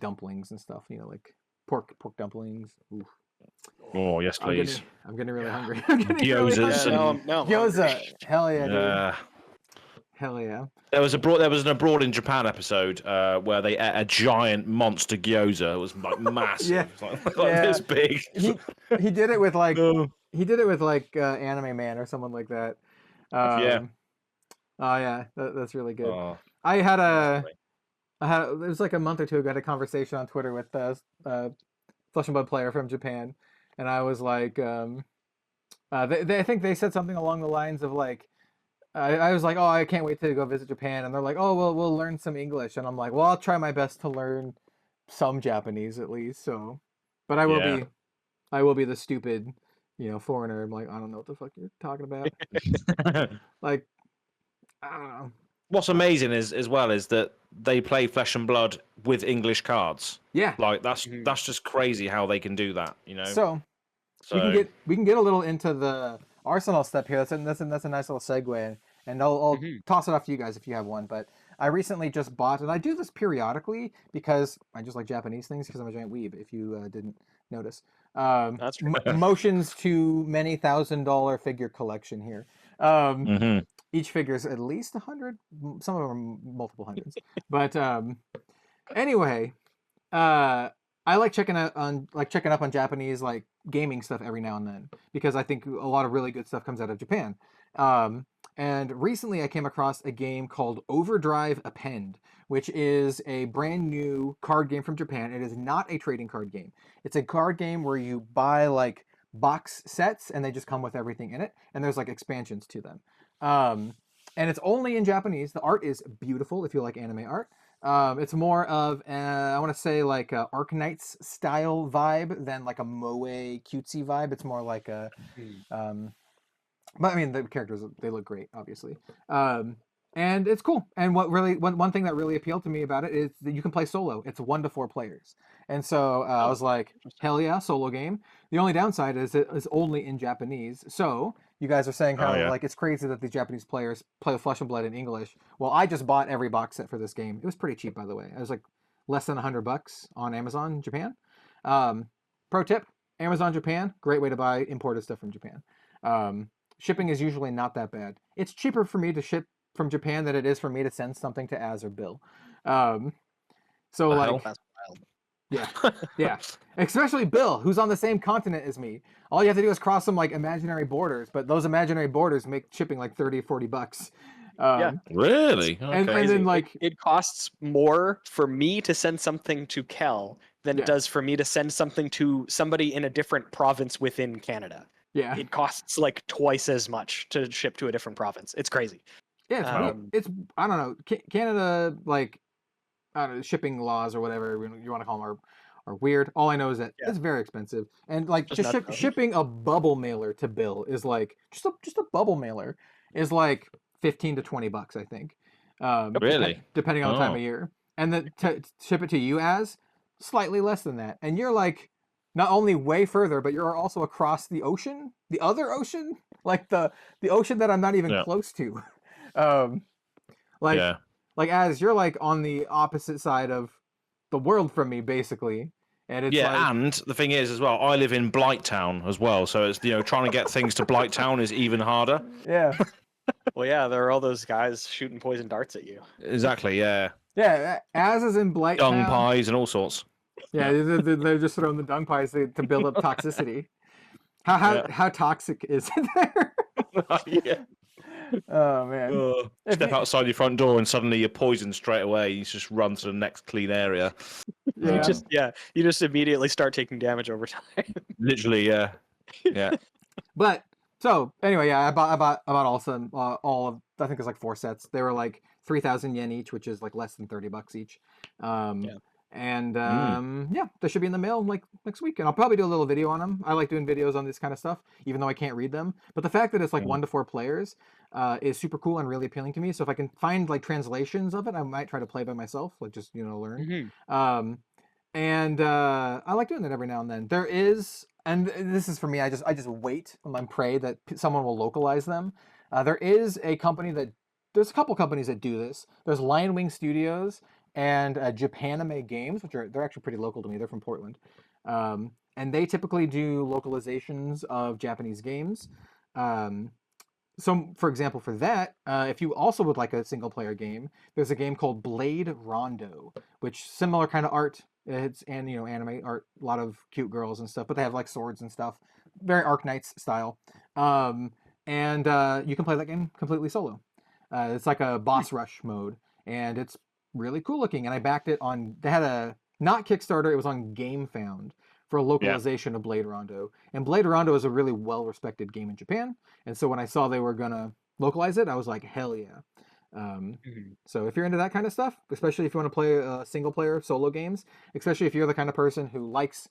dumplings and stuff. You know, like pork dumplings. Oof. Oh yes, please. I'm getting really hungry. Gyozas Gyoza. Hell yeah, dude. Hell yeah. There was an Abroad in Japan episode where they ate a giant monster gyoza. It was like massive. Yeah. It was like this big. He did it with like Oh. Anime Man or someone like that. Yeah. Oh yeah, that's really good. Oh, I had definitely. it was like a month or two ago. I had a conversation on Twitter with Flesh and Blood player from Japan, and I was like, I think they said something along the lines of like, I was like, oh, I can't wait to go visit Japan, and they're like, oh, well, we'll learn some English, and I'm like, well, I'll try my best to learn some Japanese at least. So, but I will be the stupid, foreigner. I'm like, I don't know what the fuck you're talking about. Like, I don't know. What's amazing is as well is that they play Flesh and Blood with English cards. Yeah. Like that's just crazy how they can do that. So we can get a little into the Arsenal step here. That's a nice little segue, and I'll toss it off to you guys if you have one. But I recently just bought, and I do this periodically because I just like Japanese things because I'm a giant weeb. If you didn't notice, That's true. Motions to many $1,000 figure collection here. Each figure is at least 100. Some of them are multiple hundreds. But anyway, I like checking up on Japanese like gaming stuff every now and then because I think a lot of really good stuff comes out of Japan. And recently I came across a game called Overdrive Append, which is a brand new card game from Japan. It is not a trading card game. It's a card game where you buy like box sets and they just come with everything in it, and there's like expansions to them. And it's only in Japanese. The art is beautiful if you like anime art. It's more of I want to say like a Arknights style vibe than like a moe cutesy vibe. It's more like a but I mean the characters, they look great obviously. And it's cool. And one thing that really appealed to me about it is that you can play solo. It's 1 to 4 players. And so I was like, hell yeah, solo game. The only downside is it is only in Japanese. So you guys are saying how like it's crazy that these Japanese players play with Flesh and Blood in English. Well, I just bought every box set for this game. It was pretty cheap, by the way. It was like less than $100 on Amazon Japan. Pro tip: Amazon Japan, great way to buy imported stuff from Japan. Shipping is usually not that bad. It's cheaper for me to ship from Japan than it is for me to send something to Az or Bill. So like, That's wild. yeah, especially Bill, who's on the same continent as me. All you have to do is cross some like imaginary borders, but those imaginary borders make shipping like $30-$40. Really? Okay. And then like it costs more for me to send something to Kel than it does for me to send something to somebody in a different province within Canada. Yeah, It costs like twice as much to ship to a different province. It's crazy. yeah, it's I don't know, Canada, like I don't know, shipping laws or whatever you want to call them are weird. All I know is that it's very expensive, and like just shipping a bubble mailer to Bill is like just a bubble mailer is like $15 to $20, I think. Really? Depending on the time of year, and then to ship it to you as slightly less than that, and you're like not only way further, but you're also across the ocean, the other ocean, like the ocean that I'm not even close to. Like as you're like on the opposite side of the world from me, basically. And it's and the thing is as well, I live in Blighttown as well, so it's trying to get things to Blighttown is even harder. Yeah. Well, yeah, there are all those guys shooting poison darts at you. Exactly. Yeah. Yeah. As is in Blighttown. Dung pies and all sorts. Yeah, they're just throwing the dung pies to build up toxicity. How toxic is it there? Yeah. Oh man! Step outside your front door and suddenly you're poisoned straight away. You just run to the next clean area. Yeah. You just immediately start taking damage over time. Literally, yeah. But so anyway, I bought all of I think it's like 4 sets. They were like 3,000 yen each, which is like less than $30 each. And they should be in the mail like next week, and I'll probably do a little video on them. I like doing videos on this kind of stuff, even though I can't read them. But the fact that it's like 1 to 4 players is super cool and really appealing to me. So if I can find like translations of it, I might try to play by myself, like just learn. And I like doing that every now and then. There is, and this is for me, I just wait and pray that someone will localize them. There's a couple companies that do this. There's Lion Wing Studios and Japanime Games, they're actually pretty local to me. They're from Portland, and they typically do localizations of Japanese games. So, for example, for that, if you also would like a single player game, there's a game called Blade Rondo, which similar kind of art. It's anime art, a lot of cute girls and stuff, but they have like swords and stuff, very Arknights style. And you can play that game completely solo. It's like a boss rush mode, and it's really cool looking. And I backed it on. They had a not Kickstarter; it was on GameFound for a localization of Blade Rondo. And Blade Rondo is a really well respected game in Japan. And so when I saw they were gonna localize it, I was like, hell yeah. So if you're into that kind of stuff, especially if you want to play single player solo games, especially if you're the kind of person who likes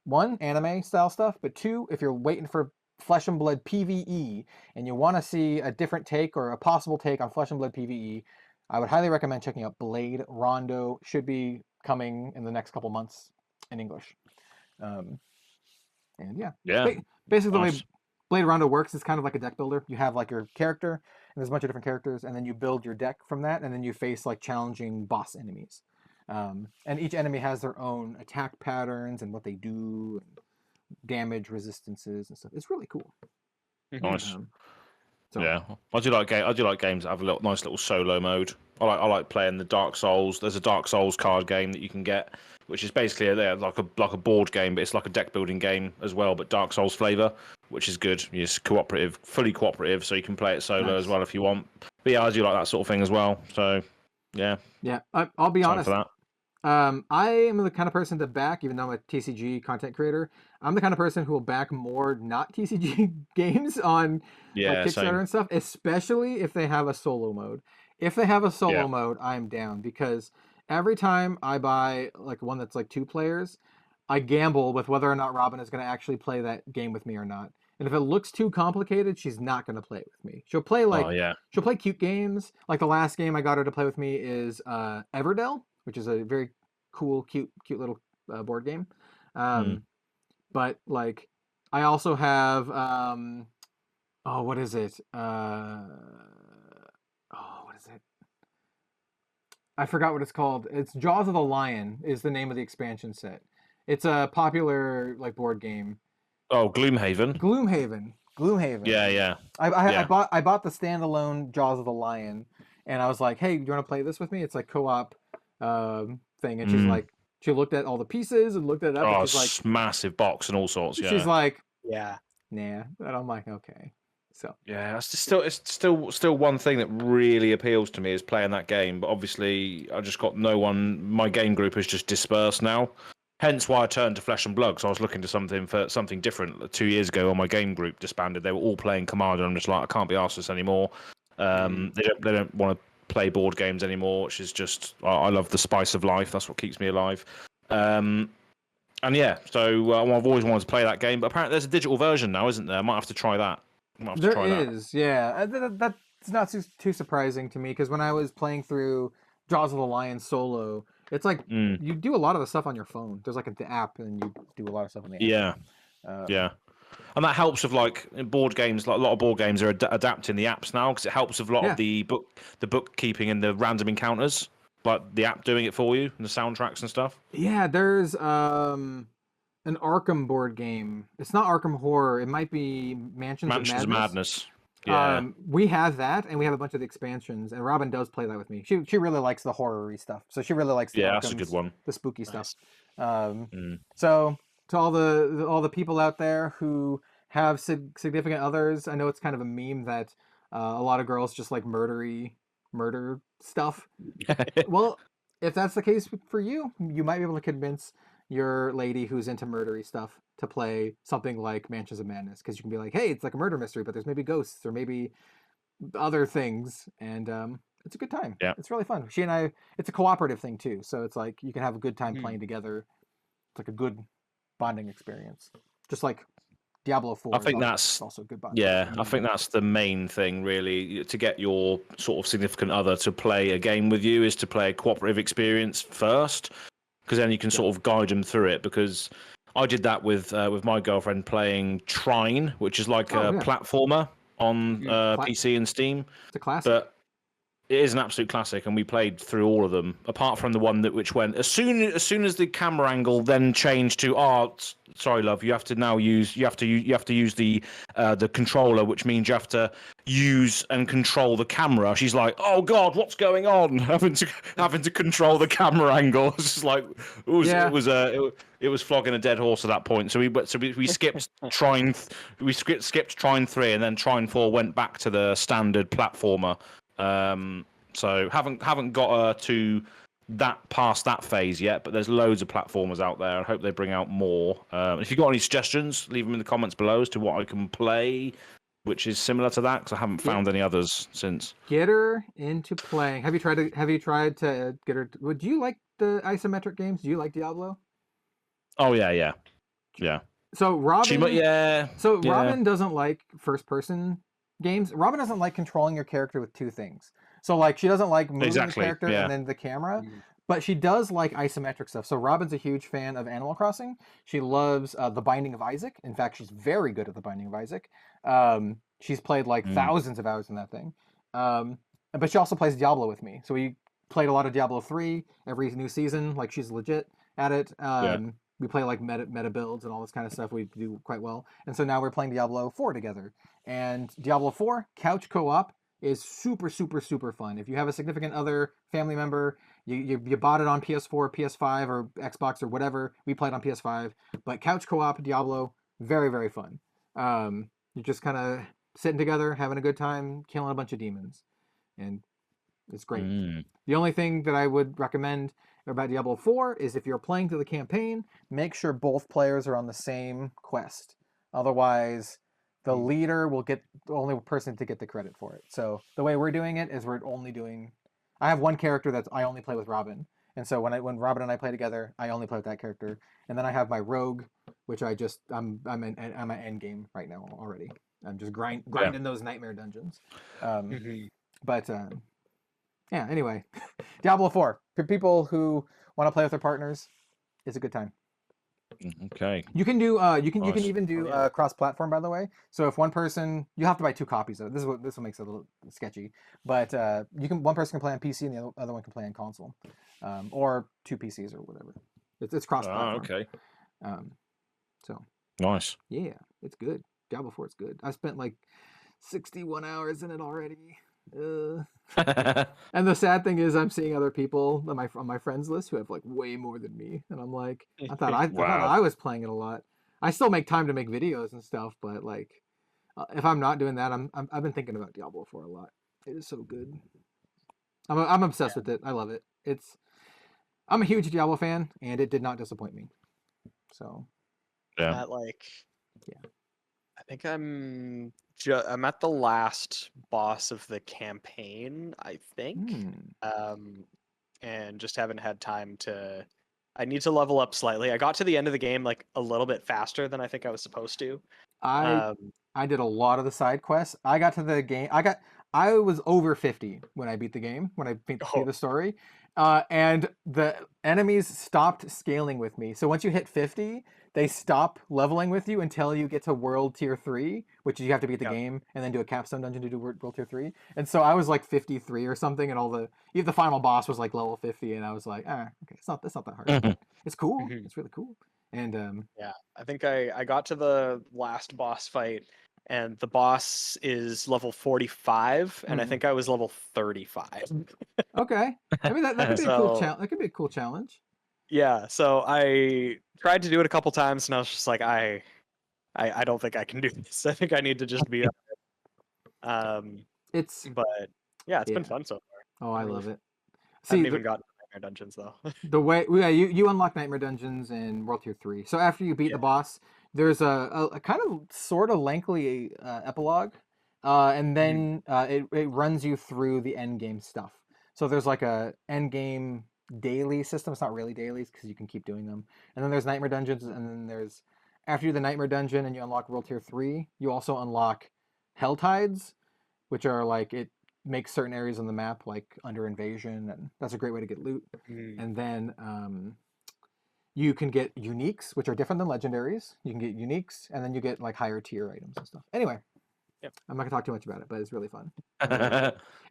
one, anime style stuff, but two, if you're waiting for Flesh and Blood PvE and you want to see a different take or a possible take on Flesh and Blood PvE, I would highly recommend checking out Blade Rondo. Should be coming in the next couple months in English. And basically the way Blade Rondo works is kind of like a deck builder. You have like your character, and there's a bunch of different characters, and then you build your deck from that, and then you face like challenging boss enemies. And each enemy has their own attack patterns and what they do, and damage resistances and stuff. It's really cool. Nice. Yeah, I do like games that have a nice little solo mode. I like playing the Dark Souls. There's a Dark Souls card game that you can get, which is basically like a board game, but it's like a deck building game as well, but Dark Souls flavor, which is good. It's cooperative, fully cooperative, so you can play it solo as well if you want. But yeah, I do like that sort of thing as well. So yeah, I'll be honest. For that. I am the kind of person to back, even though I'm a TCG content creator, I'm the kind of person who will back more not TCG games on Kickstarter and stuff, especially if they have a solo mode. If they have a solo mode, I'm down, because every time I buy like one that's like 2 players, I gamble with whether or not Robin is going to actually play that game with me or not. And if it looks too complicated, she's not going to play it with me. She'll play she'll play cute games. Like the last game I got her to play with me is Everdell, which is a very cool, cute little board game. But like, I also have what is it? What is it? I forgot what it's called. It's Jaws of the Lion is the name of the expansion set. It's a popular like board game. Oh, Gloomhaven. Yeah. I bought the standalone Jaws of the Lion, and I was like, hey, do you want to play this with me? It's like co-op thing, and she's like, she looked at all the pieces and looked it up. And she's like, massive box and all sorts. Yeah. She's like, nah. And I'm like, okay. So yeah, it's still one thing that really appeals to me is playing that game. But obviously, I just got no one. My game group is just dispersed now. Hence why I turned to Flesh and Blood, because I was looking to something different. 2 years ago, when my game group disbanded, they were all playing Commander. I'm just like, I can't be arsed this anymore. They don't want to play board games anymore, which is just, I love the spice of life. That's what keeps me alive. And yeah, so I've always wanted to play that game, but apparently there's a digital version now, isn't there? I might have to try that. There is, yeah. That's not too surprising to me, because when I was playing through Jaws of the Lion solo, it's like you do a lot of the stuff on your phone. There's like the app, and you do a lot of stuff on the app. Yeah. And that helps with like board games. Like a lot of board games are adapting the apps now, because it helps with a lot of the bookkeeping and the random encounters, like the app doing it for you and the soundtracks and stuff. Yeah, there's an Arkham board game. It's not Arkham Horror. It might be Mansions of Madness. Yeah. We have that, and we have a bunch of the expansions. And Robin does play that with me. She really likes the horror-y stuff, so she really likes the that's a good one. The spooky stuff. So to all the people out there who have significant others, I know it's kind of a meme that a lot of girls just like murder stuff. Well, if that's the case for you, you might be able to convince your lady who's into murdery stuff to play something like Mansions of Madness, because you can be like, hey, it's like a murder mystery, but there's maybe ghosts or maybe other things, and it's a good time. Yeah, it's really fun. She and I, it's a cooperative thing too, so it's like you can have a good time playing together. It's like a good bonding experience, just like Diablo 4. I think that's also good bonding. Yeah, I think that's the main thing, really, to get your sort of significant other to play a game with you, is to play a cooperative experience first, because then you can sort of guide them through it. Because I did that with my girlfriend playing Trine, which is like a platformer on PC and Steam. It's a classic. But It is an absolute classic, and we played through all of them, apart from the one which went as soon as the camera angle then changed to sorry, love, you have to use the controller, which means you have to use and control the camera. She's like, oh god, what's going on? having to control the camera angle. It's just like it was flogging a dead horse at that point. So we skipped skipped Trine 3, and then Trine 4 went back to the standard platformer. So haven't got to past that phase yet, but there's loads of platformers out there. I hope they bring out more. If you've got any suggestions, leave them in the comments below as to what I can play, which is similar to that, because I haven't found any others since. Get her into playing. Have you tried to get her? Do you like the isometric games? Do you like Diablo? Oh yeah. So Robin, Robin Robin doesn't like first-person games. Robin doesn't like controlling your character with two things. So like she doesn't like moving the character and then the camera, but she does like isometric stuff. So Robin's a huge fan of Animal Crossing. She loves The Binding of Isaac. In fact, she's very good at The Binding of Isaac. She's played like thousands of hours in that thing. But she also plays Diablo with me. So we played a lot of Diablo 3 every new season. Like she's legit at it. We play like meta builds and all this kind of stuff. We do quite well. And so now we're playing Diablo 4 together. And Diablo 4 couch co-op is super, super, super fun. If you have a significant other, family member, you bought it on PS4, PS5, or Xbox or whatever. We played on PS5. But couch co-op Diablo, very, very fun. You're just kind of sitting together, having a good time, killing a bunch of demons. And it's great. The only thing that I would recommend about Diablo 4 is if you're playing through the campaign, make sure both players are on the same quest. Otherwise, the leader will get the only person to get the credit for it. So the way we're doing it is I have one character that I only play with Robin. And so when Robin and I play together, I only play with that character. And then I have my rogue, which I'm an end game right now already. I'm just grinding those nightmare dungeons. But yeah, anyway, Diablo 4 for people who want to play with their partners, it's a good time. Okay. You can do you can even do cross-platform, by the way. So if one person, you have to buy two copies of it. This is what makes it a little sketchy. But one person can play on PC and the other one can play on console, or two PCs or whatever. It's cross-platform. Okay. So nice. Yeah, it's good. Diablo 4 is good. I spent like 61 hours in it already. And the sad thing is I'm seeing other people on my friends list who have like way more than me, and I'm like, I thought I was playing it a lot. I still make time to make videos and stuff, but like if I'm not doing that, I've been thinking about Diablo 4 a lot. It is so good. I'm obsessed with it. I love it. I'm a huge Diablo fan, and it did not disappoint me. So yeah, I think I'm at the last boss of the campaign, I think. And just haven't had time to. I need to level up slightly. I got to the end of the game like a little bit faster than I think I was supposed to. I did a lot of the side quests. I got to the game. I was over 50 when I beat the game, when I beat the story. And the enemies stopped scaling with me. So once you hit 50, they stop leveling with you until you get to World Tier 3, which you have to beat the game and then do a capstone dungeon to do World Tier 3. And so I was like 53 or something, and even the final boss was like level 50, and I was like, okay, it's not that hard. It's cool. It's really cool. And I think I got to the last boss fight, and the boss is level 45, and I think I was level 35. Okay. I mean, that could be a cool challenge. That could be a cool challenge. Yeah, so I tried to do it a couple times, and I was just like, I don't think I can do this. I think I need to just be up. It's been fun so far. Oh, I love it. I haven't even gotten to Nightmare Dungeons though. The way you unlock Nightmare Dungeons in World Tier 3. So after you beat the boss, there's a kind of sort of lengthy epilogue, and then it runs you through the end game stuff. So there's like a end game daily system. It's not really dailies because you can keep doing them. And then there's Nightmare Dungeons, and then there's after you do the Nightmare Dungeon and you unlock World Tier 3, you also unlock Hell Tides, which are like it makes certain areas on the map like under invasion, and that's a great way to get loot. And then you can get uniques, which are different than legendaries. You can get uniques, and then you get like higher tier items and stuff. Anyway, I'm not gonna talk too much about it, but it's really fun.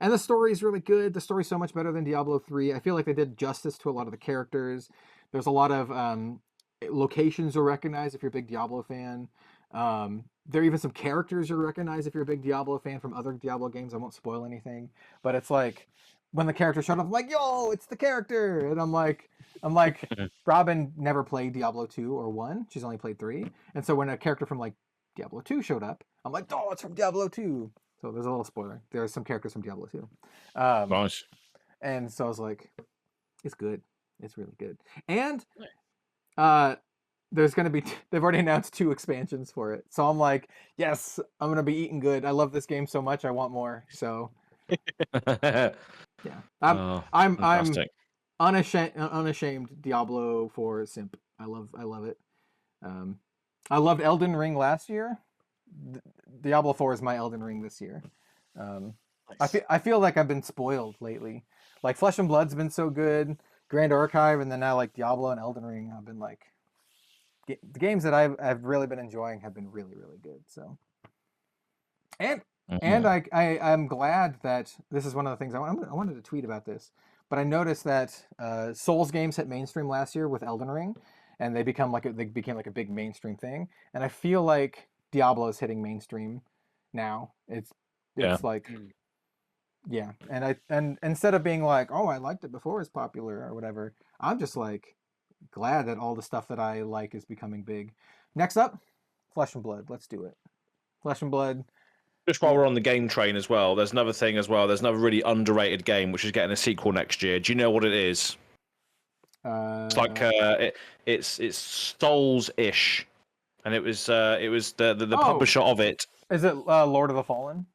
And the story is really good. The story's so much better than Diablo 3. I feel like they did justice to a lot of the characters. There's a lot of locations you'll recognize if you're a big Diablo fan. There are even some characters you'll recognize if you're a big Diablo fan from other Diablo games. I won't spoil anything, but it's like when the character showed up, I'm like, yo, it's the character, and I'm like, Robin never played Diablo 2 or 1. She's only played 3, and so when a character from like Diablo 2 showed up, I'm like, oh, it's from Diablo 2. So there's a little spoiler. There are some characters from Diablo 2. Nice. And so I was like, it's good. It's really good. And there's going to be, they've already announced 2 expansions for it. So I'm like, yes, I'm going to be eating good. I love this game so much. I want more. So yeah, I'm unashamed Diablo 4 simp. I love it. I loved Elden Ring last year. Diablo 4 is my Elden Ring this year. Nice. I feel like I've been spoiled lately. Like Flesh and Blood's been so good, Grand Archive, and then now like Diablo and Elden Ring. I've been like, the games that I've really been enjoying have been really, really good. So, and I'm glad that this is one of the things I wanted to tweet about this, but I noticed that Souls games hit mainstream last year with Elden Ring, and they became like a big mainstream thing. And I feel like Diablo is hitting mainstream now. It's like, yeah. And instead of being like, oh, I liked it before it's popular or whatever, I'm just like glad that all the stuff that I like is becoming big. Next up, Flesh and Blood. Let's do it. Flesh and Blood. Just while we're on the game train as well, there's another thing as well. There's another really underrated game which is getting a sequel next year. Do you know what it is? It's like it's Souls-ish, and it was the publisher of it. Is it Lord of the Fallen?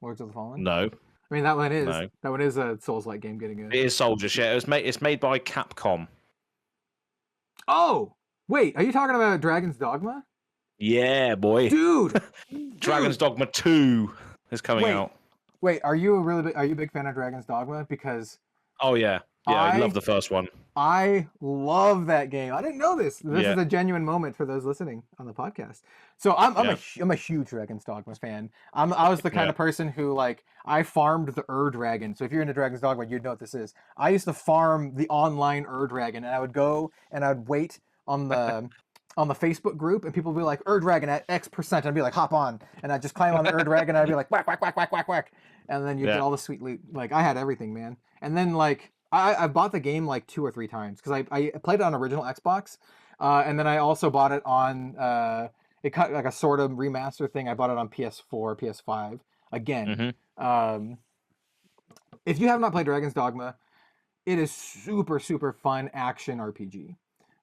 Lords of the Fallen? No. I mean that one is. No. That one is a Souls-like game getting a. It is Souls-ish. Yeah, it's made by Capcom. Oh, wait, are you talking about Dragon's Dogma? Yeah, boy. Dude. Dragon's Dogma 2 is coming out. Wait, are you a big fan of Dragon's Dogma? Because oh yeah. Yeah, I love the first one. I love that game. I didn't know this. This Yeah. is a genuine moment for those listening on the podcast. So I'm a huge Dragon's Dogma fan. I was the kind of person who like I farmed the Dragon. So if you're into Dragon's Dogma, you'd know what this is. I used to farm the online Dragon, and I would go and I'd wait on the on the Facebook group, and people would be like Dragon at X%. I'd be like, hop on, and I'd just climb on the Dragon, and I'd be like whack whack whack whack whack whack, and then you get all the sweet loot. Like I had everything, man. And then like I bought the game like 2 or 3 times because I played it on original Xbox, and then I also bought it on it cut like a sort of remaster thing. I bought it on PS4, PS5 again. Mm-hmm. If you have not played Dragon's Dogma, it is super super fun action RPG.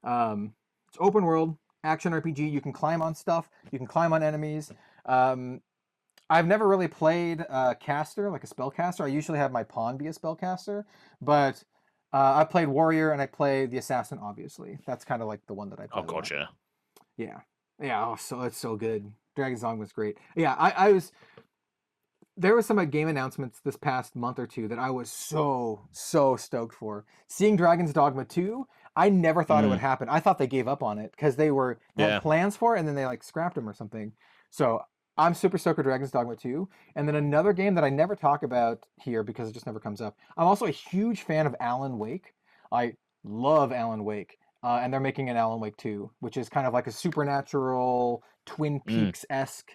It's open world action RPG. You can climb on stuff. You can climb on enemies. I've never really played caster, like a spellcaster. I usually have my pawn be a spellcaster, but I played warrior and I play the assassin. Obviously, that's kind of like the one that I play. Oh, gotcha. Yeah. Oh, so it's so good. Dragon's Dogma was great. Yeah, I was. There was some game announcements this past month or two that I was so stoked for. Seeing Dragon's Dogma 2, I never thought it would happen. I thought they gave up on it because they had plans for it and then they like scrapped them or something. So I'm super stoked for Dragon's Dogma 2. And then another game that I never talk about here because it just never comes up. I'm also a huge fan of Alan Wake. I love Alan Wake. And they're making an Alan Wake 2, which is kind of like a supernatural Twin Peaks-esque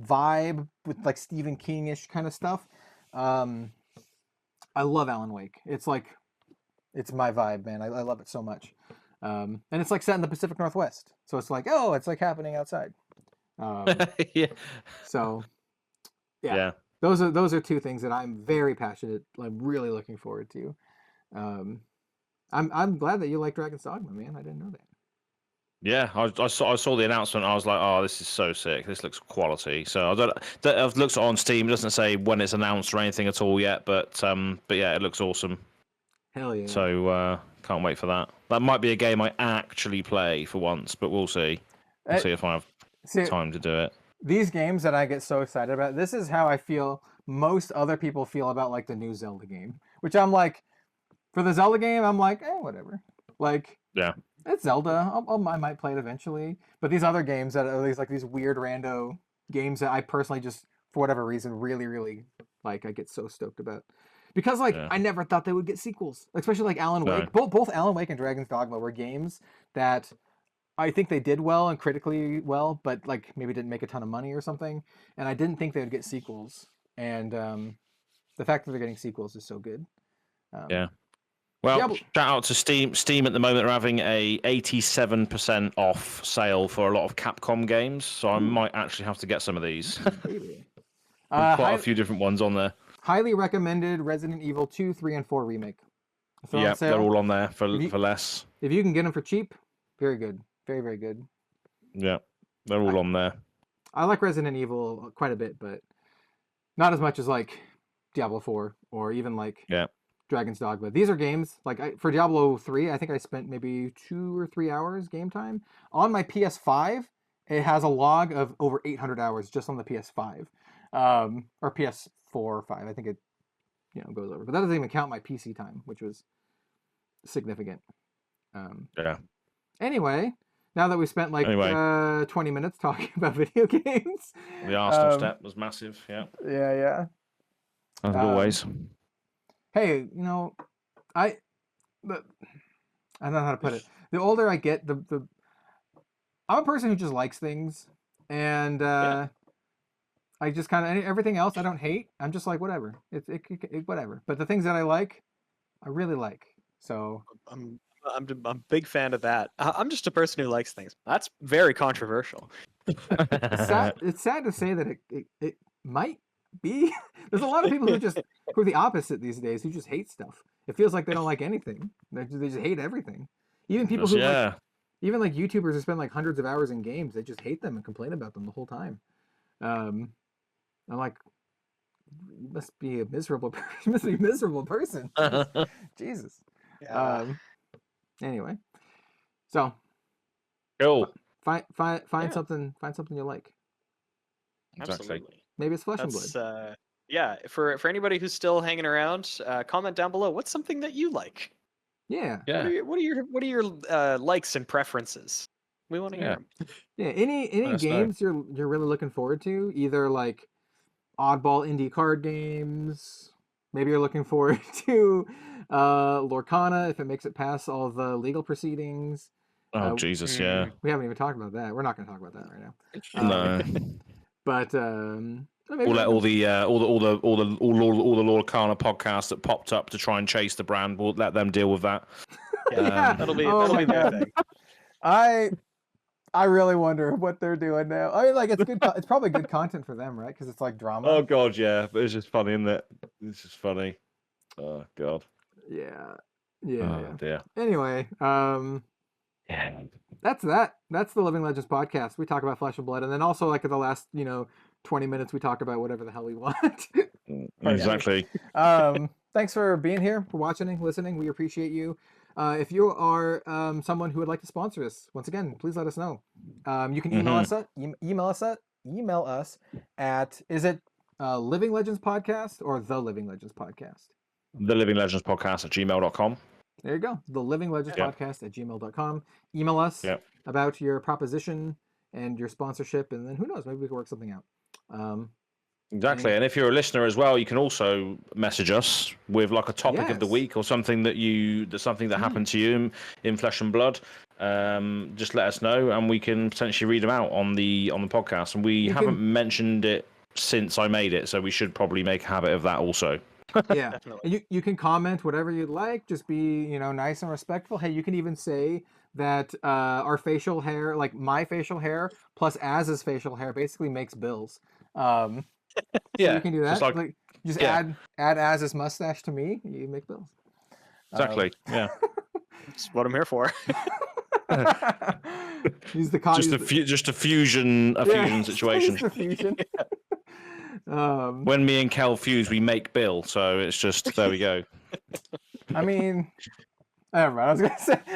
vibe with like Stephen King-ish kind of stuff. I love Alan Wake. It's like, it's my vibe, man. I love it so much. And it's like set in the Pacific Northwest. So it's like, oh, it's like happening outside. Yeah. So, yeah. Those are 2 things that I'm very passionate. I'm really looking forward to. I'm glad that you like Dragon's Dogma, man. I didn't know that. Yeah, I saw the announcement. I was like, oh, this is so sick. This looks quality. So I've looked on Steam. It doesn't say when it's announced or anything at all yet, but yeah, it looks awesome. Hell yeah. So can't wait for that. That might be a game I actually play for once, but we'll see. We'll see if I have time to do it. These games that I get so excited about, this is how I feel most other people feel about like the new Zelda game, which I'm like, for the Zelda game, I'm like, whatever. Like, yeah, it's Zelda. I might play it eventually. But these other games that are these weird rando games that I personally just, for whatever reason, really, really like I get so stoked about. Because like I never thought they would get sequels, especially like Alan No. Wake. Both Alan Wake and Dragon's Dogma were games that I think they did well and critically well, but like maybe didn't make a ton of money or something. And I didn't think they would get sequels. And the fact that they're getting sequels is so good. Yeah. Well, shout out to Steam. Steam at the moment are having a 87% off sale for a lot of Capcom games, so I might actually have to get some of these. Quite a few different ones on there. Highly recommended Resident Evil 2, 3, and 4 remake. Yeah, they're all on there for less. If you can get them for cheap, very good. Very, very good. Yeah, they're all on there. I like Resident Evil quite a bit, but not as much as like Diablo 4 or even like Dragon's Dogma. These are games, like for Diablo 3, I think I spent maybe 2 or 3 hours game time. On my PS5, it has a log of over 800 hours just on the PS5. Or PS4 or 5. I think it goes over. But that doesn't even count my PC time, which was significant. Anyway, now that we spent like 20 minutes talking about video games. The Arsenal step was massive, yeah. Yeah. As always. Hey, I don't know how to put it. The older I get, the I'm a person who just likes things, and I just kind of everything else I don't hate. I'm just like whatever. It whatever. But the things that I like, I really like. So I'm a big fan of that. I'm just a person who likes things. That's very controversial. It's sad to say that it might be. There's a lot of people who are the opposite these days, who just hate stuff. It feels like they don't like anything. They just hate everything. Even people who even like YouTubers who spend like hundreds of hours in games, they just hate them and complain about them the whole time. I'm like, you must be a miserable person. Jesus. Yeah. Anyway, so cool. Find something you like. Absolutely. Maybe it's Flesh and Blood. For anybody who's still hanging around, comment down below. What's something that you like? Yeah. What are your likes and preferences? We want to hear them. Yeah. Any games you're really looking forward to? Either like oddball indie card games. Maybe you're looking forward to Lorcana if it makes it past all the legal proceedings. Oh Jesus, yeah. We haven't even talked about that. We're not going to talk about that right now. No. But we'll let all the Lorcana podcasts that popped up to try and chase the brand. We'll let them deal with that. That'll be their thing. I really wonder what they're doing now. I mean, like it's good. It's probably good content for them, right? Because it's like drama. Oh God, yeah. But it's just funny, isn't it? It's just funny. Oh God. Yeah. Oh dear. Anyway, that's that. That's the Living Legends podcast. We talk about Flesh and Blood, and then also like in the last 20 minutes we talk about whatever the hell we want. Exactly. Thanks for being here, for watching, listening. We appreciate you. If you are someone who would like to sponsor us, once again, please let us know. You can email us at is it Living Legends Podcast or The Living Legends Podcast? The Living Legends Podcast at gmail.com. There you go. The Living Legends Podcast at gmail.com. Email us about your proposition and your sponsorship, and then who knows, maybe we can work something out. Exactly, and if you're a listener as well, you can also message us with like a topic of the week or something that happened to you in Flesh and Blood. Just let us know, and we can potentially read them out on the podcast. And we haven't mentioned it since I made it, so we should probably make a habit of that also. Yeah, and you can comment whatever you'd like. Just be nice and respectful. Hey, you can even say that our facial hair, like my facial hair plus Az's facial hair, basically makes Bill's. You can do that. Just add Az's mustache to me. You make Bill's. Exactly. Yeah. That's what I'm here for. He's the just a fusion situation. Just a fusion. When me and Kel fuse, we make Bill. So it's just there we go. I mean, never mind.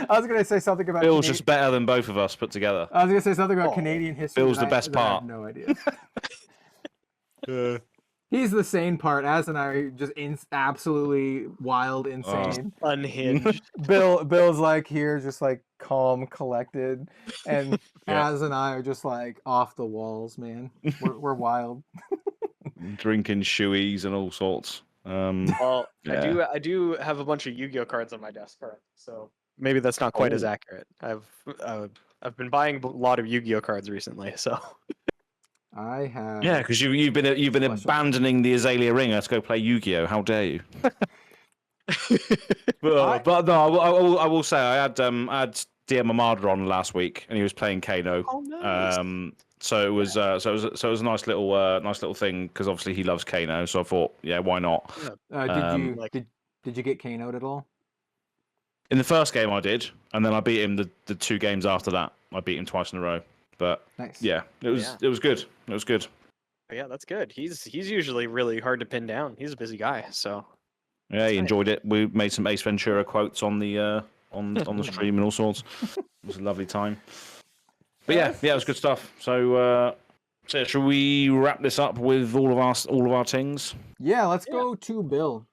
I was gonna say something about Bill's just better than both of us put together. I was gonna say something about Canadian history. Bill's the best part. I have no idea. He's the sane part. Az and I are just absolutely wild, insane, unhinged. Bill's like here, just like calm, collected, and Az and I are just like off the walls, man. We're wild. drinking shoeies and all sorts. Well, Yeah. I do have a bunch of Yu-Gi-Oh cards on my desk currently, so maybe that's not quite as accurate. I've been buying a lot of Yu-Gi-Oh cards recently, so I have. Yeah, because you've been Flush 'em. abandoning the Azalea Ringer to go play Yu-Gi-Oh. How dare you? But no, I will say I had DM Armada on last week, and he was playing Kano. Oh, nice. So it was a nice little thing because obviously he loves Kano. So I thought, yeah, why not? Did you get Kano'd at all? In the first game I did, and then I beat him the 2 games after that. I beat him twice in a row. But Nice. yeah, it was good. It was good. Yeah, that's good. He's usually really hard to pin down. He's a busy guy, so Yeah, he enjoyed it. We made some Ace Ventura quotes on the on the stream and all sorts. It was a lovely time. But yeah, it was good stuff. So, shall we wrap this up with all of our things? Yeah, let's go to Bill.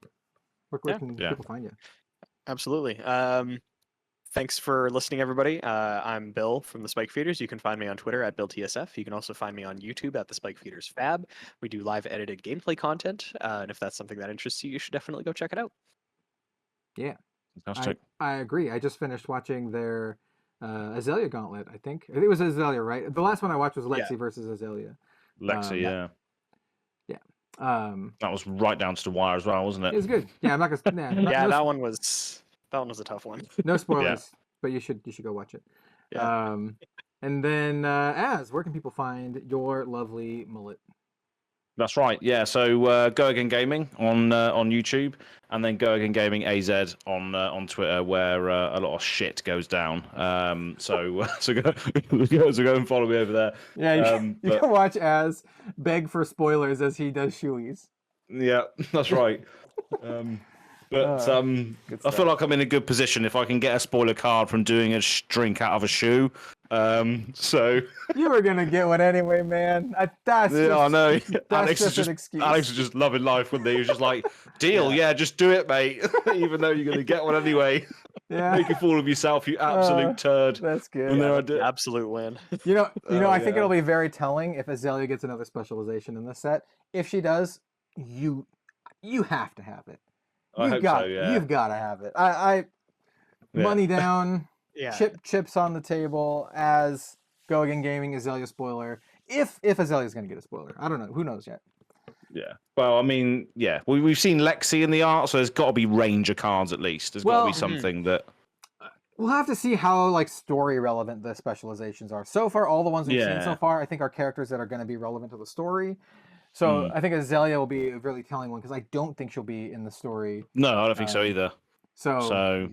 Where can Yeah. people find you? absolutely. Thanks for listening, everybody. I'm Bill from the Spike Feeders. You can find me on Twitter at BillTSF. You can also find me on YouTube at the Spike Feeders FAB. We do live edited gameplay content, and if that's something that interests you, you should definitely go check it out. Yeah, Fantastic. I agree. I just finished watching their Azalea Gauntlet. I think it was Azalea, right? The last one I watched was Lexi versus Azalea. Lexi, yeah. That was right down to the wire as well, wasn't it? It was good. Yeah, I'm not gonna. Yeah, that one was a tough one. No spoilers, but you should go watch it. Yeah. And then where can people find your lovely mullet? That's right. Yeah. So Go Again Gaming on YouTube, and then Go Again Gaming AZ on Twitter, where a lot of shit goes down. So go and follow me over there. Yeah, you can watch beg for spoilers as he does shoeies. Yeah, that's right. I feel like I'm in a good position if I can get a spoiler card from doing a drink out of a shoe. So you were gonna get one anyway, man. I know. That's just an excuse. Alex is just loving life, wasn't he? He was just like, "Deal, yeah, just do it, mate." Even though you're gonna get one anyway. Yeah. Make a fool of yourself, you absolute turd. That's good. And then I did. Absolute win. I think it'll be very telling if Azalea gets another specialization in the set. If she does, you have to have it. You've got to have it. Money down. Yeah. Chips on the table as Go Again Gaming Azalea spoiler. If Azalea's going to get a spoiler, I don't know. Who knows yet? Yeah. Well, I mean, yeah, we've seen Lexi in the art, so there's got to be Ranger cards at least. There's got to be something that. We'll have to see how story relevant the specializations are. So far, all the ones we've seen so far, I think are characters that are going to be relevant to the story. So I think Azalea will be a really telling one because I don't think she'll be in the story. No, I don't think so either. So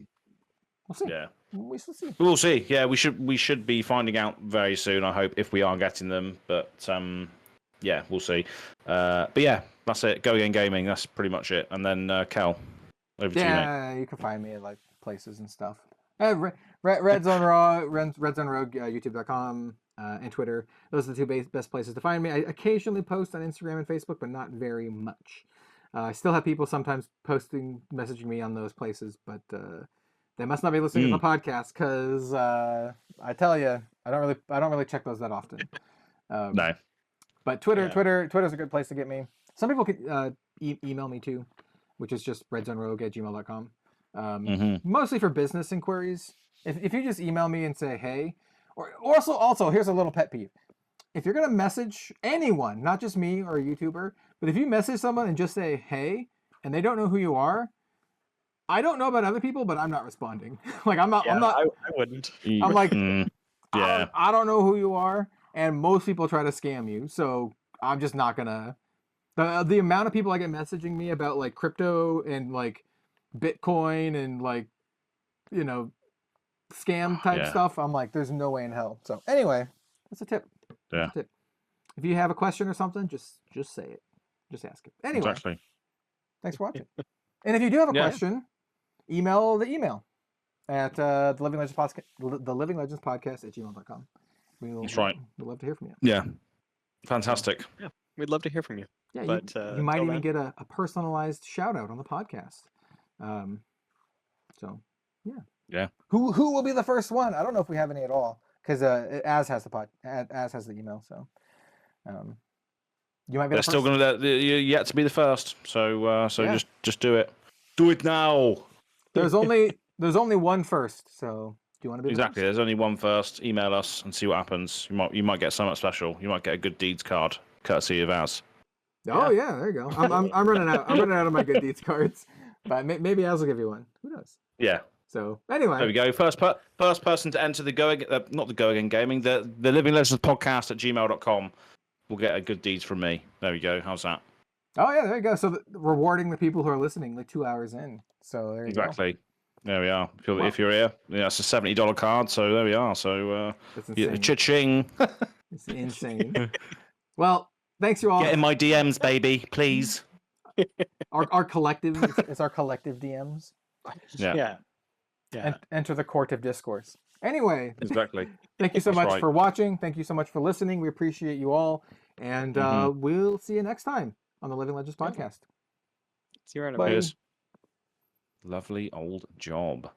we'll see. Yeah. We shall see. We'll see. Yeah, we should be finding out very soon, I hope, if we are getting them. But yeah, we'll see. But yeah, that's it. Go Again Gaming. That's pretty much it. And then Cal, over to you, mate. Yeah, you can find me at places and stuff. Red Zone Rogue, YouTube.com, and Twitter. Those are the two best places to find me. I occasionally post on Instagram and Facebook, but not very much. I still have people sometimes messaging me on those places, but they must not be listening to the podcast because I tell you, I don't really check those that often. No. But Twitter's a good place to get me. Some people could email me too, which is just redzonerogue@gmail.com. Mostly for business inquiries. If you just email me and say hey, or also here's a little pet peeve. If you're gonna message anyone, not just me or a YouTuber, but if you message someone and just say hey, and they don't know who you are, I don't know about other people, but I'm not responding. I'm not. I wouldn't. I'm like, yeah. I don't know who you are, and most people try to scam you, so I'm just not gonna. The amount of people I get messaging me about crypto and Bitcoin and scam type stuff, I'm like, there's no way in hell. So anyway, that's a tip. Yeah. That's a tip. If you have a question or something, just say it. Just ask it. Anyway. Exactly. Thanks for watching. And if you do have a question, email the email at the Living Legends Podcast at gmail.com. That's right. We'd love to hear from you. Yeah. Fantastic. Yeah, we'd love to hear from you. Yeah, but you might even get a personalized shout out on the podcast. So yeah. Who will be the first one? I don't know if we have any at all because Az has the email. So You might be They're the still first. going to you're yet to be the first. So Yeah. just do it. Do it now. There's only one first. So do you want to be Exactly. the There's only one first. Email us and see what happens. You might get something special. You might get a good deeds card, courtesy of ours. first? Oh yeah, there you go. I'm running out. I'm running out of my good deeds cards, but maybe Az will give you one. Who knows? Yeah. So anyway, There we go. First person to enter the not the Go Again Gaming, the Living Legends podcast at gmail.com will get a good deeds from me. There we go. How's that? Oh yeah, there you go. So rewarding the people who are listening like 2 hours in. So there you go. Exactly. There we are. If you're here, yeah, it's a $70 card. So there we are. So That's insane. cha-ching. It's insane. Well, thanks you all. Get in my DMs, baby, please. Our collective. It's our collective DMs. Yeah. Enter the court of discourse. Anyway, Exactly. thank you so That's much right. for watching. Thank you so much for listening. We appreciate you all, and we'll see you next time on the Living Legends podcast. See you right Bye. Cheers. Lovely old job.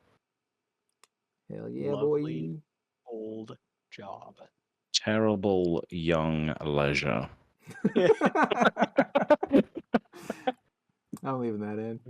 Hell yeah, Lovely. boy. Old job. Terrible young leisure. I'm leaving that in.